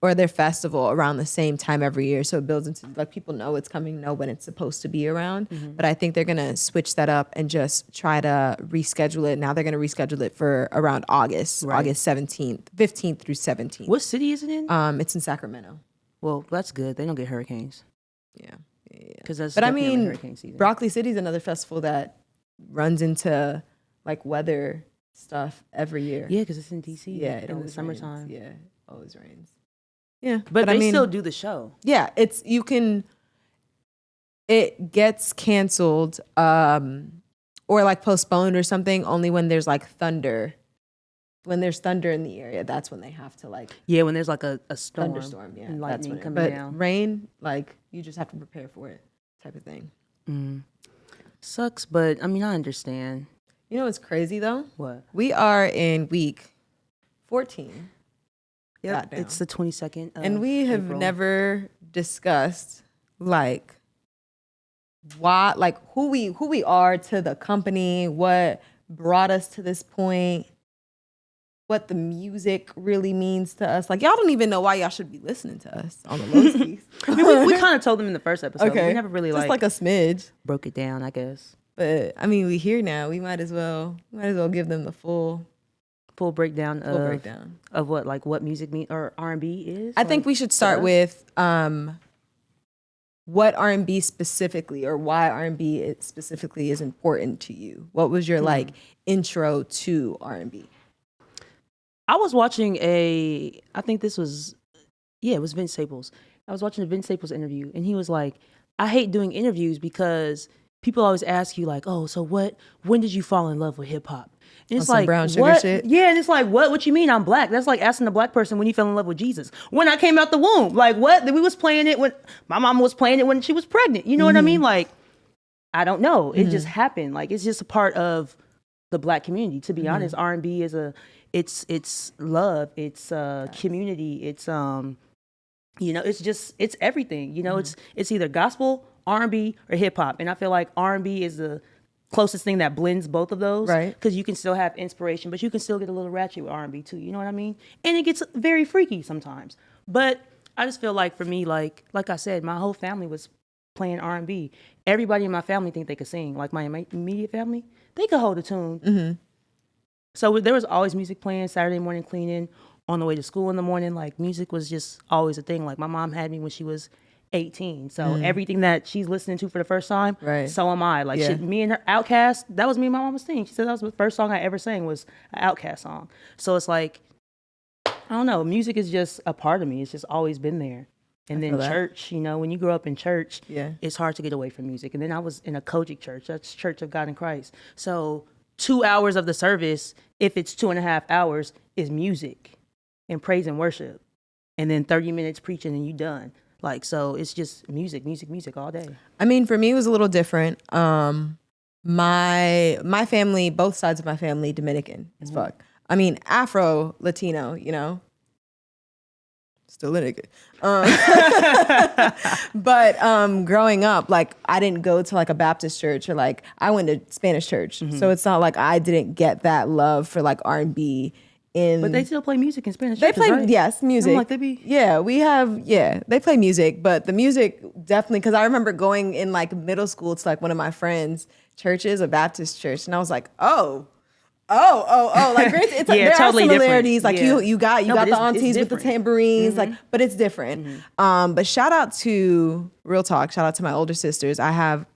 or their festival around the same time every year. So it builds into, like, people know it's coming, know when it's supposed to be around. But I think they're going to switch that up and just try to reschedule it. Now they're going to reschedule it for around August, August 17th, 15th through 17th. What city is it in? It's in Sacramento. Well, that's good. They don't get hurricanes. Yeah. Because that's But I definitely mean, hurricane season. Broccoli City is another festival that runs into like weather stuff every year. Yeah, because it's in DC. Yeah, it in the always summertime. rains. Yeah, always rains. Yeah, But I they mean, still do the show. yeah, it gets canceled or like postponed or something only when there's like thunder. When there's thunder in the area, that's when they have to like Yeah, when there's like a storm. thunderstorm. Yeah, and that's lightning when coming but down. rain, like you just have to prepare for it, type of thing. Sucks, but I mean, I understand. You know what's crazy though? What? We are in week 14. Yep, Goddamn. it's the 22nd. And we have April. never discussed like who we are to the company, what brought us to this point, what the music really means to us. Like, y'all don't even know why y'all should be listening to us on the low skis. I mean, we kind of told them in the first episode. But Okay. we never really Just like a smidge. broke it down, I guess. But I mean, we here now. We might as well give them the full Breakdown breakdown. of what music mean or R&B is. I think we should start with what R&B specifically, or why R&B specifically is important to you. What was your like intro to R&B? I was watching it was Vince Staples. I was watching a Vince Staples interview, and he was like, I hate doing interviews because people always ask you like, oh, so when did you fall in love with hip hop? And it's some like, brown sugar what? shit? Yeah, and it's like, what you mean I'm black? That's like asking a black person when you fell in love with Jesus. When I came out the womb. Like, what? We was playing it when my mama was playing it when she was pregnant. You know what I mean? Like, I don't know. It just happened. Like, it's just a part of the black community. To be honest, R&B is it's love, it's community, it's it's everything. You know, it's either gospel, R&B, or hip hop. And I feel like R&B is the closest thing that blends both of those, right? Because you can still have inspiration, but you can still get a little ratchet with R&B too. You know what I mean? And it gets very freaky sometimes. But I just feel like for me, like I said, my whole family was playing R&B. Everybody in my family think they could sing. Like my immediate family, they could hold a tune. So there was always music playing. Saturday morning cleaning, on the way to school in the morning. Like music was just always a thing. Like my mom had me when she was 18. So everything that she's listening to for the first time, right? So am I. Like me and her Outkast, that was me and my mama's thing. She said that was the first song I ever sang was an Outkast song. So it's like, I don't know, music is just a part of me. It's just always been there. And then church, you know, when you grow up in church, it's hard to get away from music. And then I was in a Kojic church, that's Church of God in Christ. So 2 hours of the service, if it's 2.5 hours, is music and praise and worship. And then 30 minutes preaching and you done. Like, so it's just music all day. I mean, for me, it was a little different. My family, both sides of my family, Dominican as fuck. I mean, Afro Latino, you know, still Dominican. But growing up, like I didn't go to like a Baptist church or like I went to Spanish church, so it's not like I didn't get that love for like R&B in. But they still play music in Spanish. They churches, play, right? yes, music. I'm like, they be. Yeah, they play music, but the music definitely, because I remember going in like middle school to like one of my friends' churches, a Baptist church, and I was like, oh, like it's Yeah, there totally are similarities. different. Like Yeah. you got No, but the it's aunties with the different. tambourines, like, but it's different. But shout out to real talk. Shout out to my older sisters. I have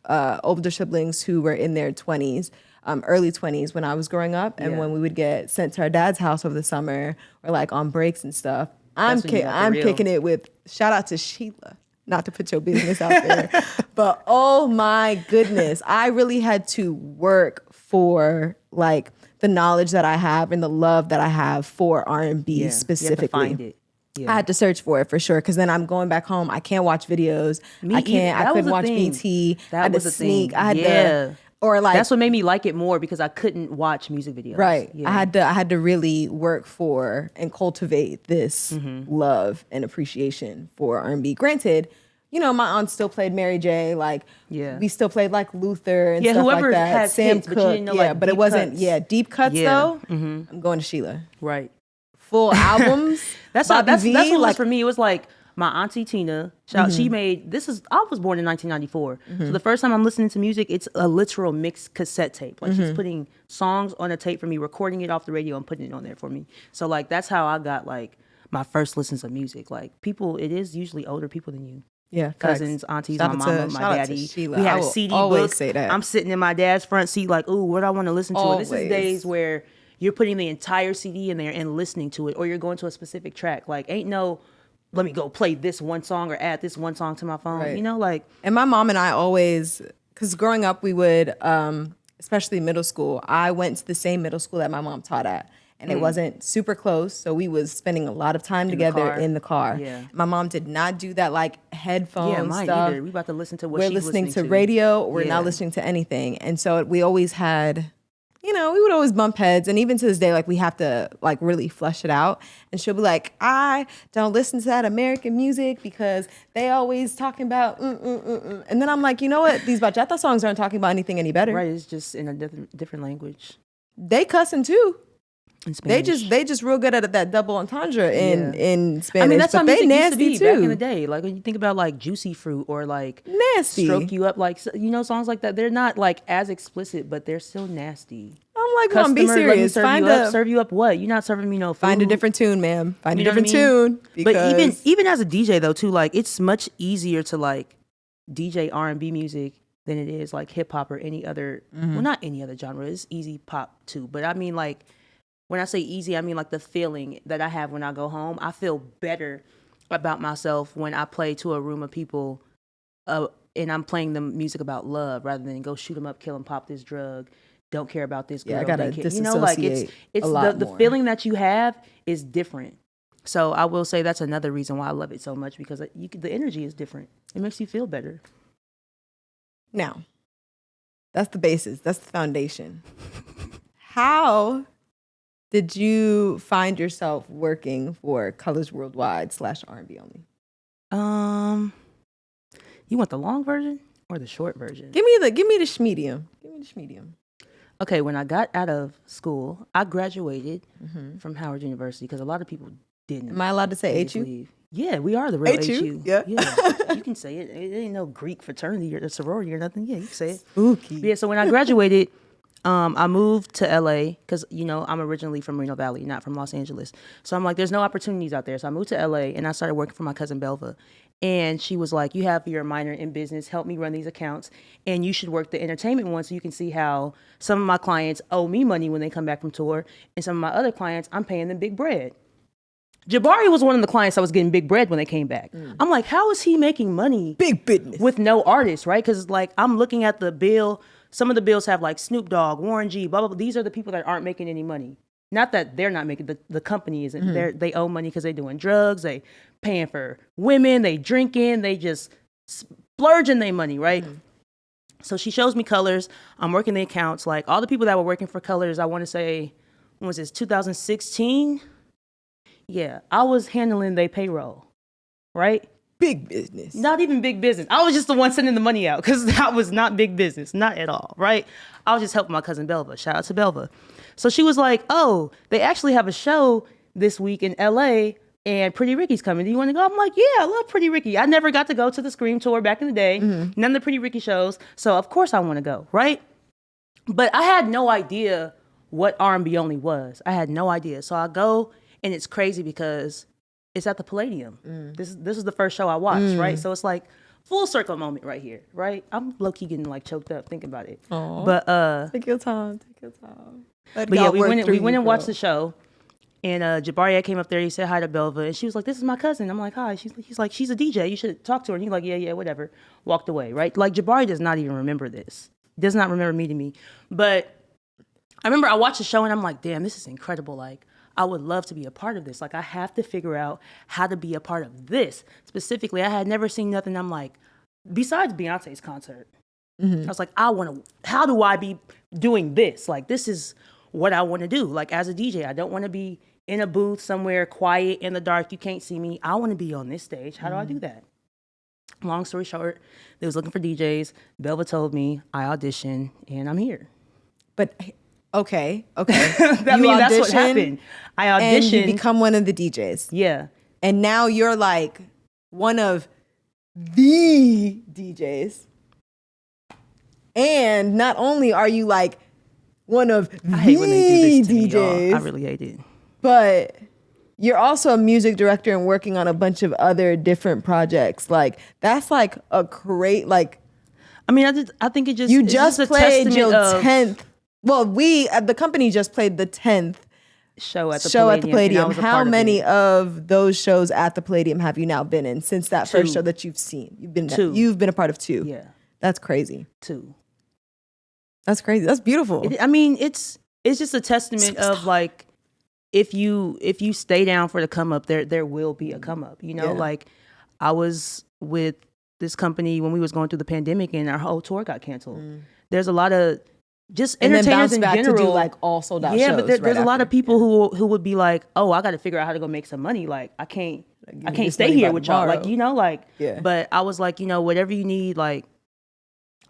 older siblings who were in their 20s. Early 20s when I was growing up, and when we would get sent to our dad's house over the summer or like on breaks and stuff, I'm kicking it with shout out to Sheila. Not to put your business out there, but oh my goodness, I really had to work for like the knowledge that I have and the love that I have for R&B specifically. You have to find it. Yeah. I had to search for it for sure, because then I'm going back home. I can't watch videos. I couldn't watch BT. I had to sneak. I had to. Or like that's what made me like it more, because I couldn't watch music videos. Right. Yeah. I had to really work for and cultivate this love and appreciation for R&B. Granted, you know, my aunt still played Mary J. Like, we still played like Luther and stuff whoever like that. has Sam hits, Cooke. but you didn't know, like, but it deep wasn't. cuts. Yeah, deep cuts though. I'm going to Sheila. Right. Full albums. That's what it was for me. It was like my auntie Tina. She made I was born in 1994. So the first time I'm listening to music, it's a literal mixed cassette tape. Like she's putting songs on a tape for me, recording it off the radio and putting it on there for me. So like that's how I got like my first listens of music. Like people, it is usually older people than you. Yeah, cousins, aunties, my mama, my daddy. We had a CD book. Say that. I'm sitting in my dad's front seat like, ooh, what do I want to listen to? And this is days where you're putting the entire CD in there and listening to it, or you're going to a specific track. Like, ain't no, let me go play this one song or add this one song to my phone. Right. You know, like. And my mom and I always, because growing up we would, especially middle school, I went to the same middle school that my mom taught at. And it wasn't super close, so we was spending a lot of time together in the car. Yeah. My mom did not do that like headphone mine stuff. Either. We about to listen to what we're she's listening to radio. We're not listening to anything, and so we always had, you know, we would always bump heads. And even to this day, like we have to like really flesh it out. And she'll be like, I don't listen to that American music because they always talking about And then I'm like, you know what? These bachata songs aren't talking about anything any better. Right? It's just in a different language. They cussing too. In Spanish. They just real good at that double entendre in Spanish. I mean, that's how music used to be too. back in the day. Like when you think about like Juicy Fruit or like nasty, Stroke You Up, like, you know, songs like that. They're not like as explicit, but they're still nasty. I'm like, Mom, be serious. Serve you up what? You're not serving me no food. Find a different tune, ma'am. Find a different tune. But even as a DJ though, too, like it's much easier to like DJ R&B music than it is like hip hop or any other. Well, not any other genre. It's easy pop too, but I mean like. When I say easy, I mean like the feeling that I have when I go home. I feel better about myself when I play to a room of people and I'm playing them music about love rather than go shoot them up, kill them, pop this drug, don't care about this girl. Yeah, I gotta disassociate. You know, like it's the feeling that you have is different. So I will say that's another reason why I love it so much, because the energy is different. It makes you feel better. Now, that's the basis. That's the foundation. How did you find yourself working for Colors Worldwide / R&B Only? You want the long version or the short version? Give me the schmedium. Give me the schmedium. Okay, when I got out of school, I graduated from Howard University because a lot of people didn't. Am I allowed to say HU? Yeah, we are the real HU. Yeah. You can say it. It ain't no Greek fraternity or sorority or nothing. Yeah, you can say it. Spooky. Yeah, so when I graduated, I moved to LA because, you know, I'm originally from Moreno Valley, not from Los Angeles. So I'm like, there's no opportunities out there. So I moved to LA and I started working for my cousin Belva. And she was like, you have your minor in business, help me run these accounts. And you should work the entertainment one so you can see how some of my clients owe me money when they come back from tour. And some of my other clients, I'm paying them big bread. Jabari was one of the clients that was getting big bread when they came back. I'm like, how is he making money? Big business. With no artist, right? Because like I'm looking at the bill. Some of the bills have like Snoop Dogg, Warren G, blah, blah, blah. These are the people that aren't making any money. Not that they're not making, the company isn't. They owe money because they're doing drugs, they paying for women, they drinking, they just splurging their money, right? So she shows me Colors. I'm working the accounts. Like all the people that were working for Colors, I want to say, when was this, 2016? Yeah, I was handling their payroll, right? big business. Not even big business. I was just the one sending the money out because that was not big business. Not at all, right? I was just helping my cousin Belva. Shout out to Belva. So she was like, oh, they actually have a show this week in LA and Pretty Ricky's coming. Do you want to go? I'm like, yeah, I love Pretty Ricky. I never got to go to the Scream Tour back in the day. None of the Pretty Ricky shows. So of course I want to go, right? But I had no idea what R&B Only was. I had no idea. So I go and it's crazy because it's at the Palladium. This is the first show I watched, right? So it's like full circle moment right here, right? I'm low-key getting like choked up thinking about it. Aww. But take your time. But yeah, we went and watched the show. And Jabaria came up there. He said hi to Belva, and she was like, "This is my cousin." I'm like, "Hi." He's like, "She's a DJ. You should talk to her." And he's like, "Yeah, whatever." Walked away, right? Like Jabari does not even remember this. Does not remember meeting me. But I remember I watched the show, and I'm like, "Damn, this is incredible!" Like, I would love to be a part of this. Like, I have to figure out how to be a part of this specifically. I had never seen nothing. I'm like, besides Beyonce's concert, I was like, how do I be doing this? Like, this is what I want to do. Like, as a DJ, I don't want to be in a booth somewhere quiet in the dark. You can't see me. I want to be on this stage. How do I do that? Long story short, they was looking for DJs. Belva told me, I auditioned, and I'm here. But okay. That's what happened. I auditioned. And you become one of the DJs. Yeah. And now you're like one of the DJs. And not only are you like one of I hate when they do this to DJs, me, y'all. I really hate it. But you're also a music director and working on a bunch of other different projects. Like, that's like a great, like, I mean, I think it just you it's just a played your testament of 10th. Well, the company just played the 10th show at the Palladium. and I was a How part of many it. of those shows at the Palladium have you now been in since that first Two. show that you've seen? Two. You've been a part of 2. Yeah, That's crazy. 2. That's crazy. That's beautiful. I mean, it's just a testament of like if you stay down for the come up, there will be a come up. You know, like I was with this company when we was going through the pandemic and our whole tour got canceled. There's a lot of just and then entertainers bounce in back general. to do like all sold out shows. Yeah, but there's right a lot after. of people who would be like, oh, I got to figure out how to go make some money. Like I can't this stay money here by with y'all. tomorrow. Like, you know, like, Yeah. But I was like, you know, whatever you need, like,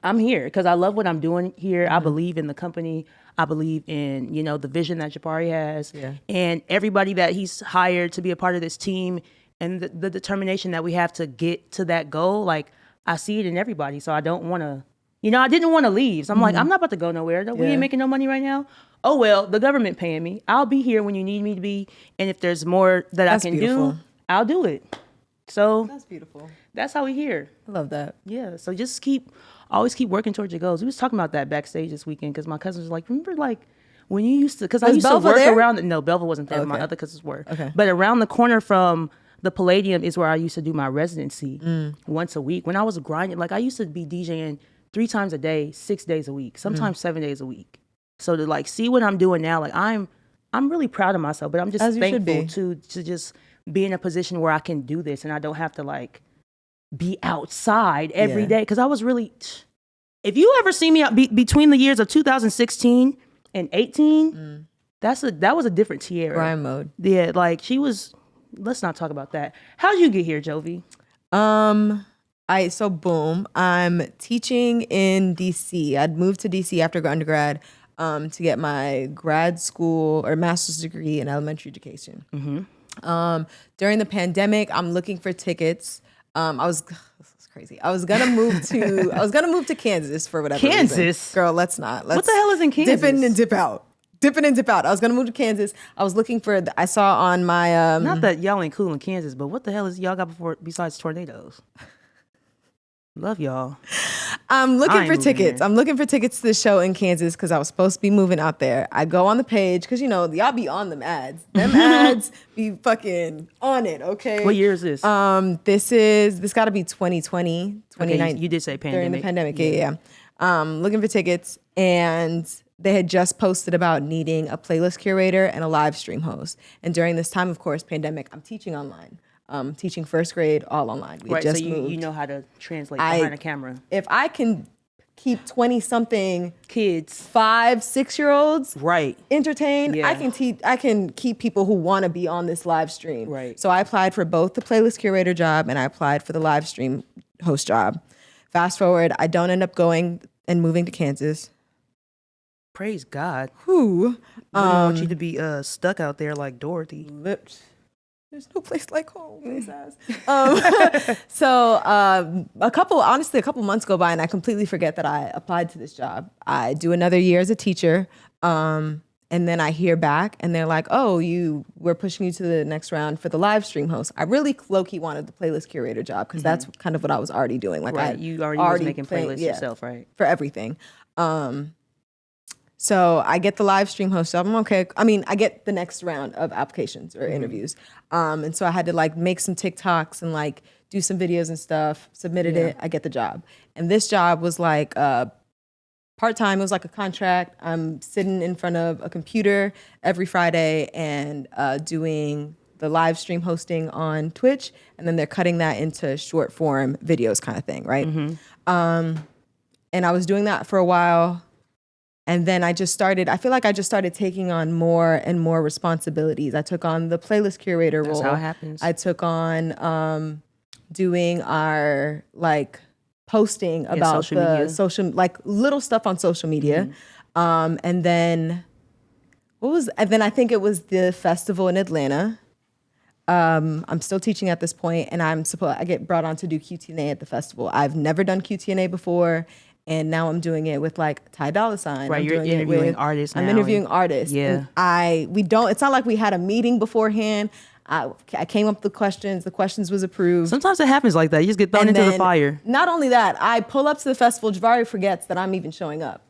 I'm here because I love what I'm doing here. I believe in the company. I believe in, you know, the vision that Jabari has and everybody that he's hired to be a part of this team and the determination that we have to get to that goal. Like, I see it in everybody. So I don't want to, you know, I didn't want to leave. So I'm like, I'm not about to go nowhere. We ain't making no money right now. Oh, well, the government paying me. I'll be here when you need me to be. And if there's more that I can do, I'll do it. So That's beautiful. That's how we here. I love that. Yeah. So just always keep working towards your goals. We was talking about that backstage this weekend because my cousin was like, remember like when you used to, because I used Belva to work there? around, no, Belva wasn't there. Okay. My other cousins were. Okay. But around the corner from the Palladium is where I used to do my residency once a week. When I was grinding, like I used to be DJing 3 times a day, 6 days a week, sometimes 7 days a week. So to like see what I'm doing now, like I'm really proud of myself, but I'm just thankful to just be in a position where I can do this and I don't have to like be outside every day. Cause I was really, if you ever see me between the years of 2016 and 18, that was a different Tiara. Grind mode. Yeah, like she was. Let's not talk about that. How'd you get here, Jovy? So boom, I'm teaching in DC. I'd moved to DC after undergrad to get my grad school or master's degree in elementary education. During the pandemic, I'm looking for tickets. This is crazy. I was gonna move to Kansas for whatever Kansas? reason. Girl, let's not. What the hell is in Kansas? Dip in and dip out. Dipping and dip out. I was gonna move to Kansas. I was looking for. I saw on my. Not that y'all ain't cool in Kansas, but what the hell is y'all got besides tornadoes? Love y'all. I'm looking for tickets. There. I'm looking for tickets to the show in Kansas because I was supposed to be moving out there. I go on the page because you know y'all be on them ads. Them ads be fucking on it. Okay. What year is this? This got to be 2020, 2019. Okay, you did say pandemic. During the pandemic. Yeah. Looking for tickets and. They had just posted about needing a playlist curator and a live stream host. And during this time, of course, pandemic, I'm teaching online. Teaching first grade, all online. We right, just so moved. you know how to translate behind a camera. If I can keep 20-something kids, 5, 6-year-olds right, entertained. Yeah. I can keep people who want to be on this live stream. Right. So I applied for both the playlist curator job and I applied for the live stream host job. Fast forward, I don't end up going and moving to Kansas. Praise God. Who? I don't want you to be stuck out there like Dorothy. There's no place like home. So a couple months go by and I completely forget that I applied to this job. I do another year as a teacher. And then I hear back and they're like, oh, we're pushing you to the next round for the live stream host. I really low-key wanted the playlist curator job because that's kind of what I was already doing. Like right, you already was making playlists yourself, right? For everything. So I get the live stream host job. I'm okay. I mean, I get the next round of applications or interviews. And so I had to like make some TikToks and like do some videos and stuff, submitted it, I get the job. And this job was like part-time. It was like a contract. I'm sitting in front of a computer every Friday and doing the live stream hosting on Twitch. And then they're cutting that into short form videos kind of thing, right? And I was doing that for a while. And then I feel like I just started taking on more and more responsibilities. I took on the playlist curator role. That's how it happens. I took on doing our like posting about social, like little stuff on social media. And then I think it was the festival in Atlanta. I'm still teaching at this point and I get brought on to do QTNA at the festival. I've never done QTNA before. And now I'm doing it with like Ty Dolla $ign. Right, you're interviewing artists now. I'm interviewing artists. Yeah. And it's not like we had a meeting beforehand. I came up with the questions. The questions was approved. Sometimes it happens like that. You just get thrown into the fire. Not only that, I pull up to the festival. Javari forgets that I'm even showing up.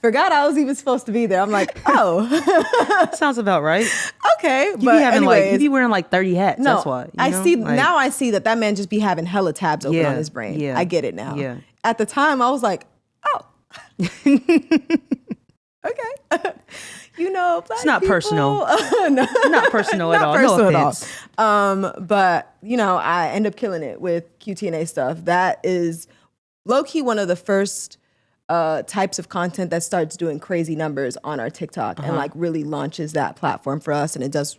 Forgot I was even supposed to be there. I'm like, oh. Sounds about right. Okay. You be wearing like 30 hats. No, that's why. Now I see that man just be having hella tabs open on his brain. Yeah. I get it now. Yeah. At the time, I was like, oh. Okay. Black it's not people. personal. No. Not personal at all. Personal No offense. at all. But I end up killing it with QTNA stuff. That is low-key one of the first types of content that starts doing crazy numbers on our TikTok and like really launches that platform for us. And it just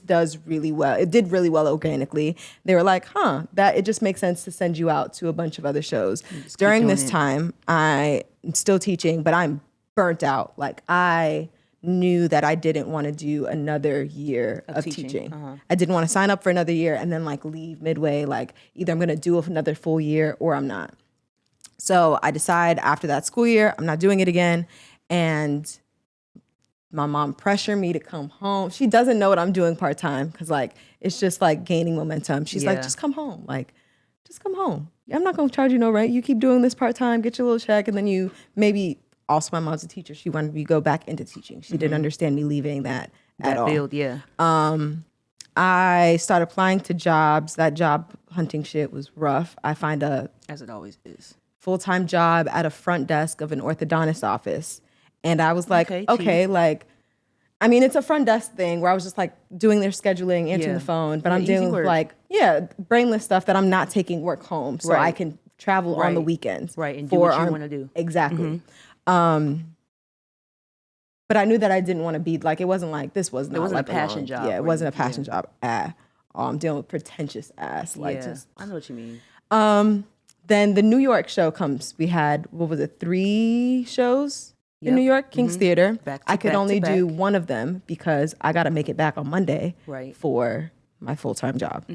does really well. It did really well organically. They were like, that it just makes sense to send you out to a bunch of other shows. During this time, I'm still teaching, but I'm burnt out. Like I knew that I didn't want to do another year of teaching. I didn't want to sign up for another year and then like leave midway. Like either I'm going to do another full year or I'm not. So I decide after that school year, I'm not doing it again. And my mom pressured me to come home. She doesn't know what I'm doing part-time because like, it's just like gaining momentum. She's like, just come home. Like, just come home. I'm not going to charge you no rent. You keep doing this part-time, get your little check. And then you maybe, also my mom's a teacher. She wanted me to go back into teaching. She didn't understand me leaving that at all. Field, yeah. I started applying to jobs. That job hunting shit was rough. I find as it always is, full-time job at a front desk of an orthodontist office. And I was like, okay, like, I mean, it's a front desk thing where I was just like doing their scheduling, answering the phone, but I'm dealing with like, brainless stuff that I'm not taking work home so I can travel on the weekends. Right, and do what you want to do. Exactly. But I knew that I didn't want to be like, it wasn't like, this was not like a passion job. Yeah, it wasn't a passion job at all. I'm dealing with pretentious ass. Like I know what you mean. Then the New York show comes. We had, 3 shows in New York, King's Theater. I could only do one of them because I got to make it back on Monday for my full-time job.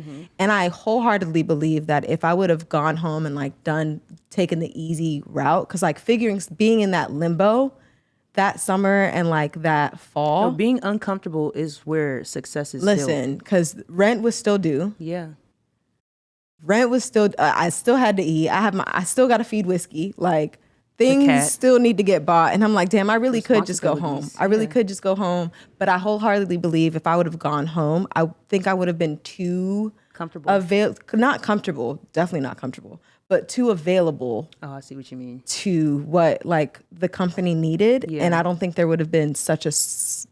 And I wholeheartedly believe that if I would have gone home and like taken the easy route, because like being in that limbo that summer and like that fall. No, being uncomfortable is where success is. Listen, because rent was still due. Yeah. Rent was still, I still had to eat. I still got to feed Whiskey. Like things still need to get bought. And I'm like, damn, I really could just go home. I really could just go home. But I wholeheartedly believe if I would have gone home, I think I would have been too comfortable. Not comfortable, definitely not comfortable, but too available. Oh, I see what you mean. To what like the company needed. Yeah. And I don't think there would have been such a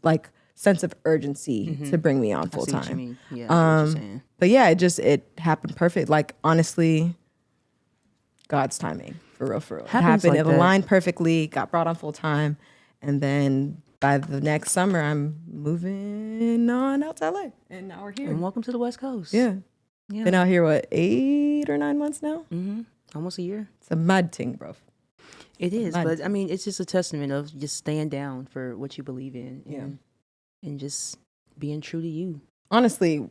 like sense of urgency to bring me on full time. I see what you mean. Yeah, I know what you're saying. But yeah, it happened perfect. Like honestly, God's timing. For real, for real. It Happens happened. like It that. aligned perfectly. Got brought on full time, and then by the next summer, I'm moving on out to LA, and now we're here. And welcome to the West Coast. Yeah. Yeah. Been out here, what, 8 or 9 months now? Mm-hmm. Almost a year. It's a mad thing, bro. It is, but I mean, it's just a testament of just staying down for what you believe in, and just being true to you. Honestly,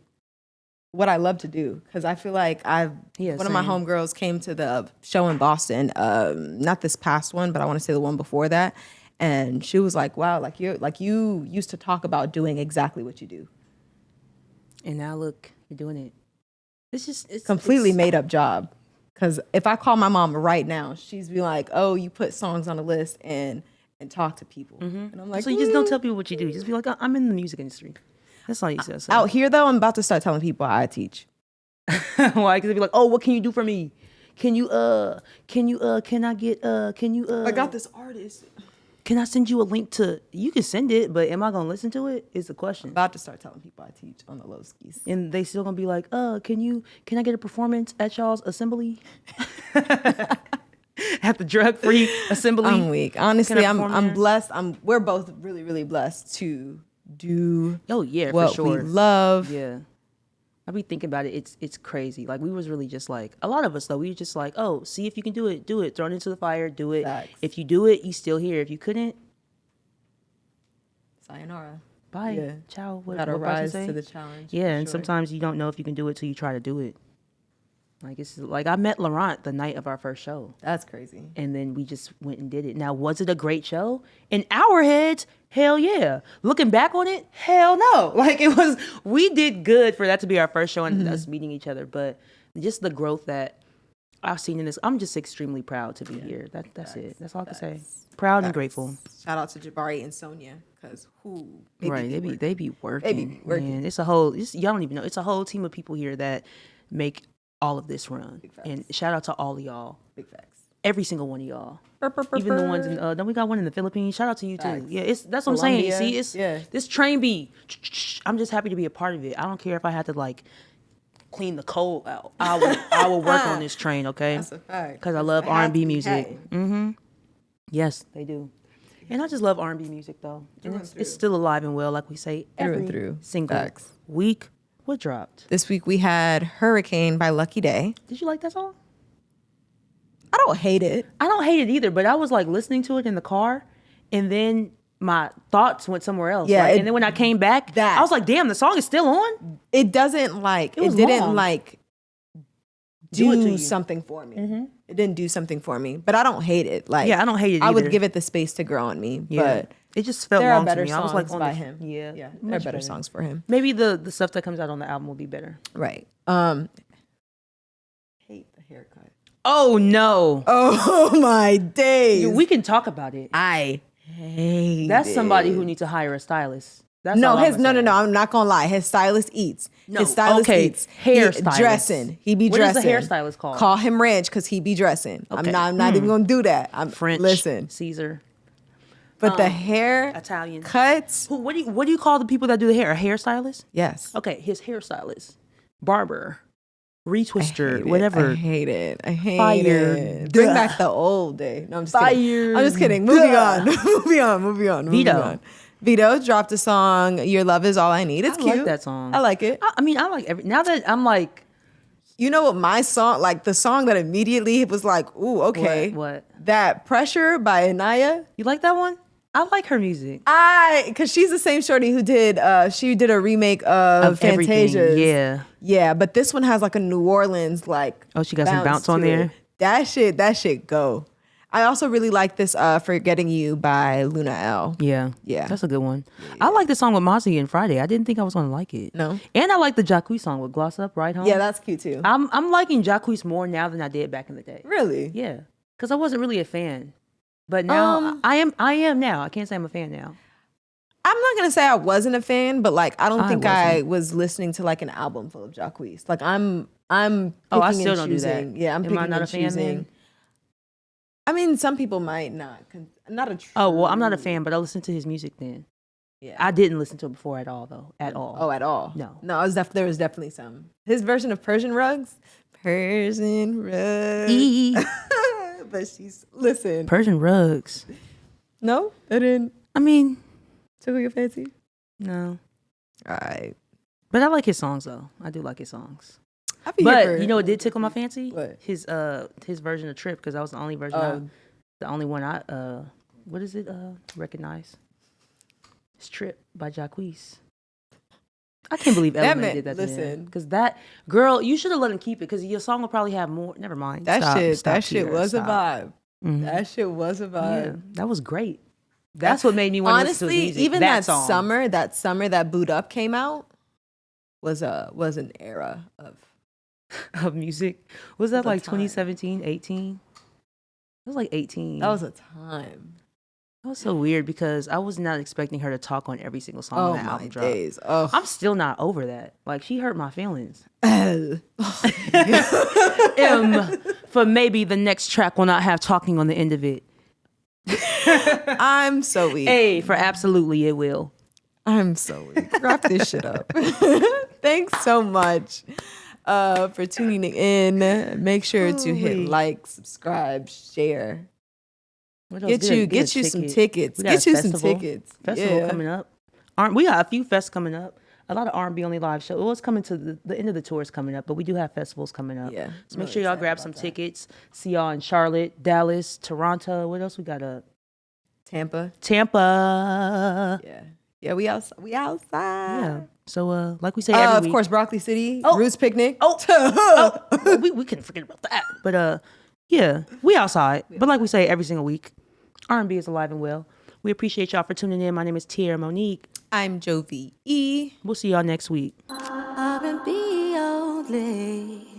what I love to do, because I feel like one of my homegirls came to the show in Boston, not this past one, but I want to say the one before that, and she was like, "Wow, you used to talk about doing exactly what you do, And now look, you're doing it. It's completely made up job." Because if I call my mom right now, she's be like, "Oh, you put songs on a list and talk to people," and I'm like, so you just don't tell people what you do. You just be like, I'm in the music industry. That's all you say. So. Out here though, I'm about to start telling people how I teach. Why? Because they be like, oh, what can you do for me? Can you I got this artist. Can I send you a link to? You can send it, but am I gonna listen to it? Is the question. About to start telling people I teach on the low skis. And they still gonna be like, can I get a performance at y'all's assembly? At the drug-free assembly. I'm weak. Honestly, I'm there? blessed. We're both really, really blessed to do for what sure. we love. Yeah. I be thinking about it. It's crazy. Like we was really just like a lot of us though. We were just like, oh, see if you can do it. Throw it into the fire. Do it. Facts. If you do it, you still here. If you couldn't, sayonara. bye. Yeah. Ciao. What Gotta Bryson rise say? to the challenge. Yeah, and sure. sometimes you don't know if you can do it till you try to do it. Like it's like I met Laurent the night of our first show. That's crazy. And then we just went and did it. Now, was it a great show? In our heads, hell yeah. Looking back on it, hell no. Like it was, we did good for that to be our first show and us meeting each other. But just the growth that I've seen in this, I'm just extremely proud to be here. That's it. That's all I can say. Proud and grateful. Shout out to Jabari and Sonia, because They be working. They be working. Man, y'all don't even know. It's a whole team of people here that make all of this run. And shout out to all of y'all. Big facts. Every single one of y'all. Even the ones in then we got one in the Philippines. Shout out to you too. Yeah, that's what I'm saying. See, this train be I'm just happy to be a part of it. I don't care if I had to like clean the coal out. I will work on this train, okay? That's a fact. Because I love R&B music. Yes, they do. And I just love R&B music though. And it's still alive and well, like we say every single week. What dropped? This week we had Hurricane by Lucky Day. Did you like that song? I don't hate it. I don't hate it either, but I was like listening to it in the car, and then my thoughts went somewhere else. Yeah, and then when I came back, I was like, "Damn, the song is still on." It doesn't like it didn't like do something for me. It didn't do something for me, but I don't hate it. Like I don't hate it. I would either. give it the space to grow on me, but it just felt there are long better to me. I was songs like, by him. Yeah, there are better songs for him. Maybe the stuff that comes out on the album will be better. Right. Hate the haircut. Oh no! Oh my days! We can talk about it. I hate. That's it. somebody who needs to hire a stylist. That's no, all his I'm no. saying. I'm not gonna lie. His stylist eats. No, his stylist okay. eats. Hairstylist. Dressing. He be What dressing. is the hairstylist called? Call him Ranch because he be dressing. Okay. I'm not even gonna do that. I'm French. Listen, Caesar. but the hair Italian cuts. What do you call the people that do the hair? A hairstylist? Yes. Okay, his hairstylist, barber, retwister, whatever. I hate it. Fire. Bring back the old day. No, I'm just Fire. kidding. I'm just kidding. Moving on. Moving on. Vito. Vito dropped a song, Your Love Is All I Need. It's cute. I like that song. I like it. I mean, I like now that I'm like, you know what my song, like the song that immediately was like, ooh, okay. What? That Pressure by Anaya. You like that one? I like her music. Cause she's the same shorty who did, she did a remake of everything. Fantasia's. Yeah. Yeah, but this one has like a New Orleans, like. Oh, she got some bounce on to there? it. That shit go. I also really like this Forgetting You by Luna L. Yeah. That's a good one. Yeah. I like the song with Mozzie and Friday. I didn't think I was gonna like it. No. And I like the Jacquees song with Gloss Up, Right Home. Yeah, that's cute too. I'm liking Jacquees more now than I did back in the day. Really? Yeah. Because I wasn't really a fan. But now I am now. I can't say I'm a fan now. I'm not gonna say I wasn't a fan, but like I don't think I was listening to like an album full of Jacquees. Like I'm picking I still and don't choosing. do that. Yeah, I'm Am picking I not and a fan choosing. then? I mean, some people might not. Not a true. Oh, well, I'm not a fan, but I listen to his music then. Yeah. I didn't listen to it before at all, though. At all. Oh, at all? No. No, there was definitely some. His version of Persian Rugs. Persian Rugs. E. But But she's listen. Persian rugs. No, it didn't. I mean, tickle your fancy. No. All right. But I like his songs though. I do like his songs. But you know what did tickle my fancy? What? His version of Trip, because that was the only version the only one I what is it recognize? It's Trip by Jacquees. I can't believe Element did that to him. Because that girl, you should have let him keep it because your song will probably have more. Never mind. That shit was a vibe. Mm-hmm. That shit was a vibe. Yeah, that was great. That's what made me want to listen to his music. Even that summer that Boot Up came out was an era of music. Was that like 2017, 18? It was like 18. That was a time. That was so weird because I was not expecting her to talk on every single song when that album dropped. Days. Oh. I'm still not over that. Like, she hurt my feelings. For maybe the next track will not have talking on the end of it. I'm so weak. A for absolutely it will. I'm so weak. Wrap this shit up. Thanks so much for tuning in. Make sure to hit like, subscribe, share. Get you some tickets. Get you some tickets. Festival coming up. We got a few fests coming up. A lot of R&B only live shows. Well, it's coming to the end of the tour is coming up, but we do have festivals coming up. Yeah. So make sure y'all grab some tickets. See y'all in Charlotte, Dallas, Toronto. What else we got up? Tampa. Yeah. Yeah, we outside. Yeah. So like we say every week. Of course, Broccoli City, Roots Picnic. We couldn't forget about that. But yeah, we outside. But like we say every single week, R&B is alive and well. We appreciate y'all for tuning in. My name is Tiara Monique. I'm Jovy E. We'll see y'all next week. R&B only.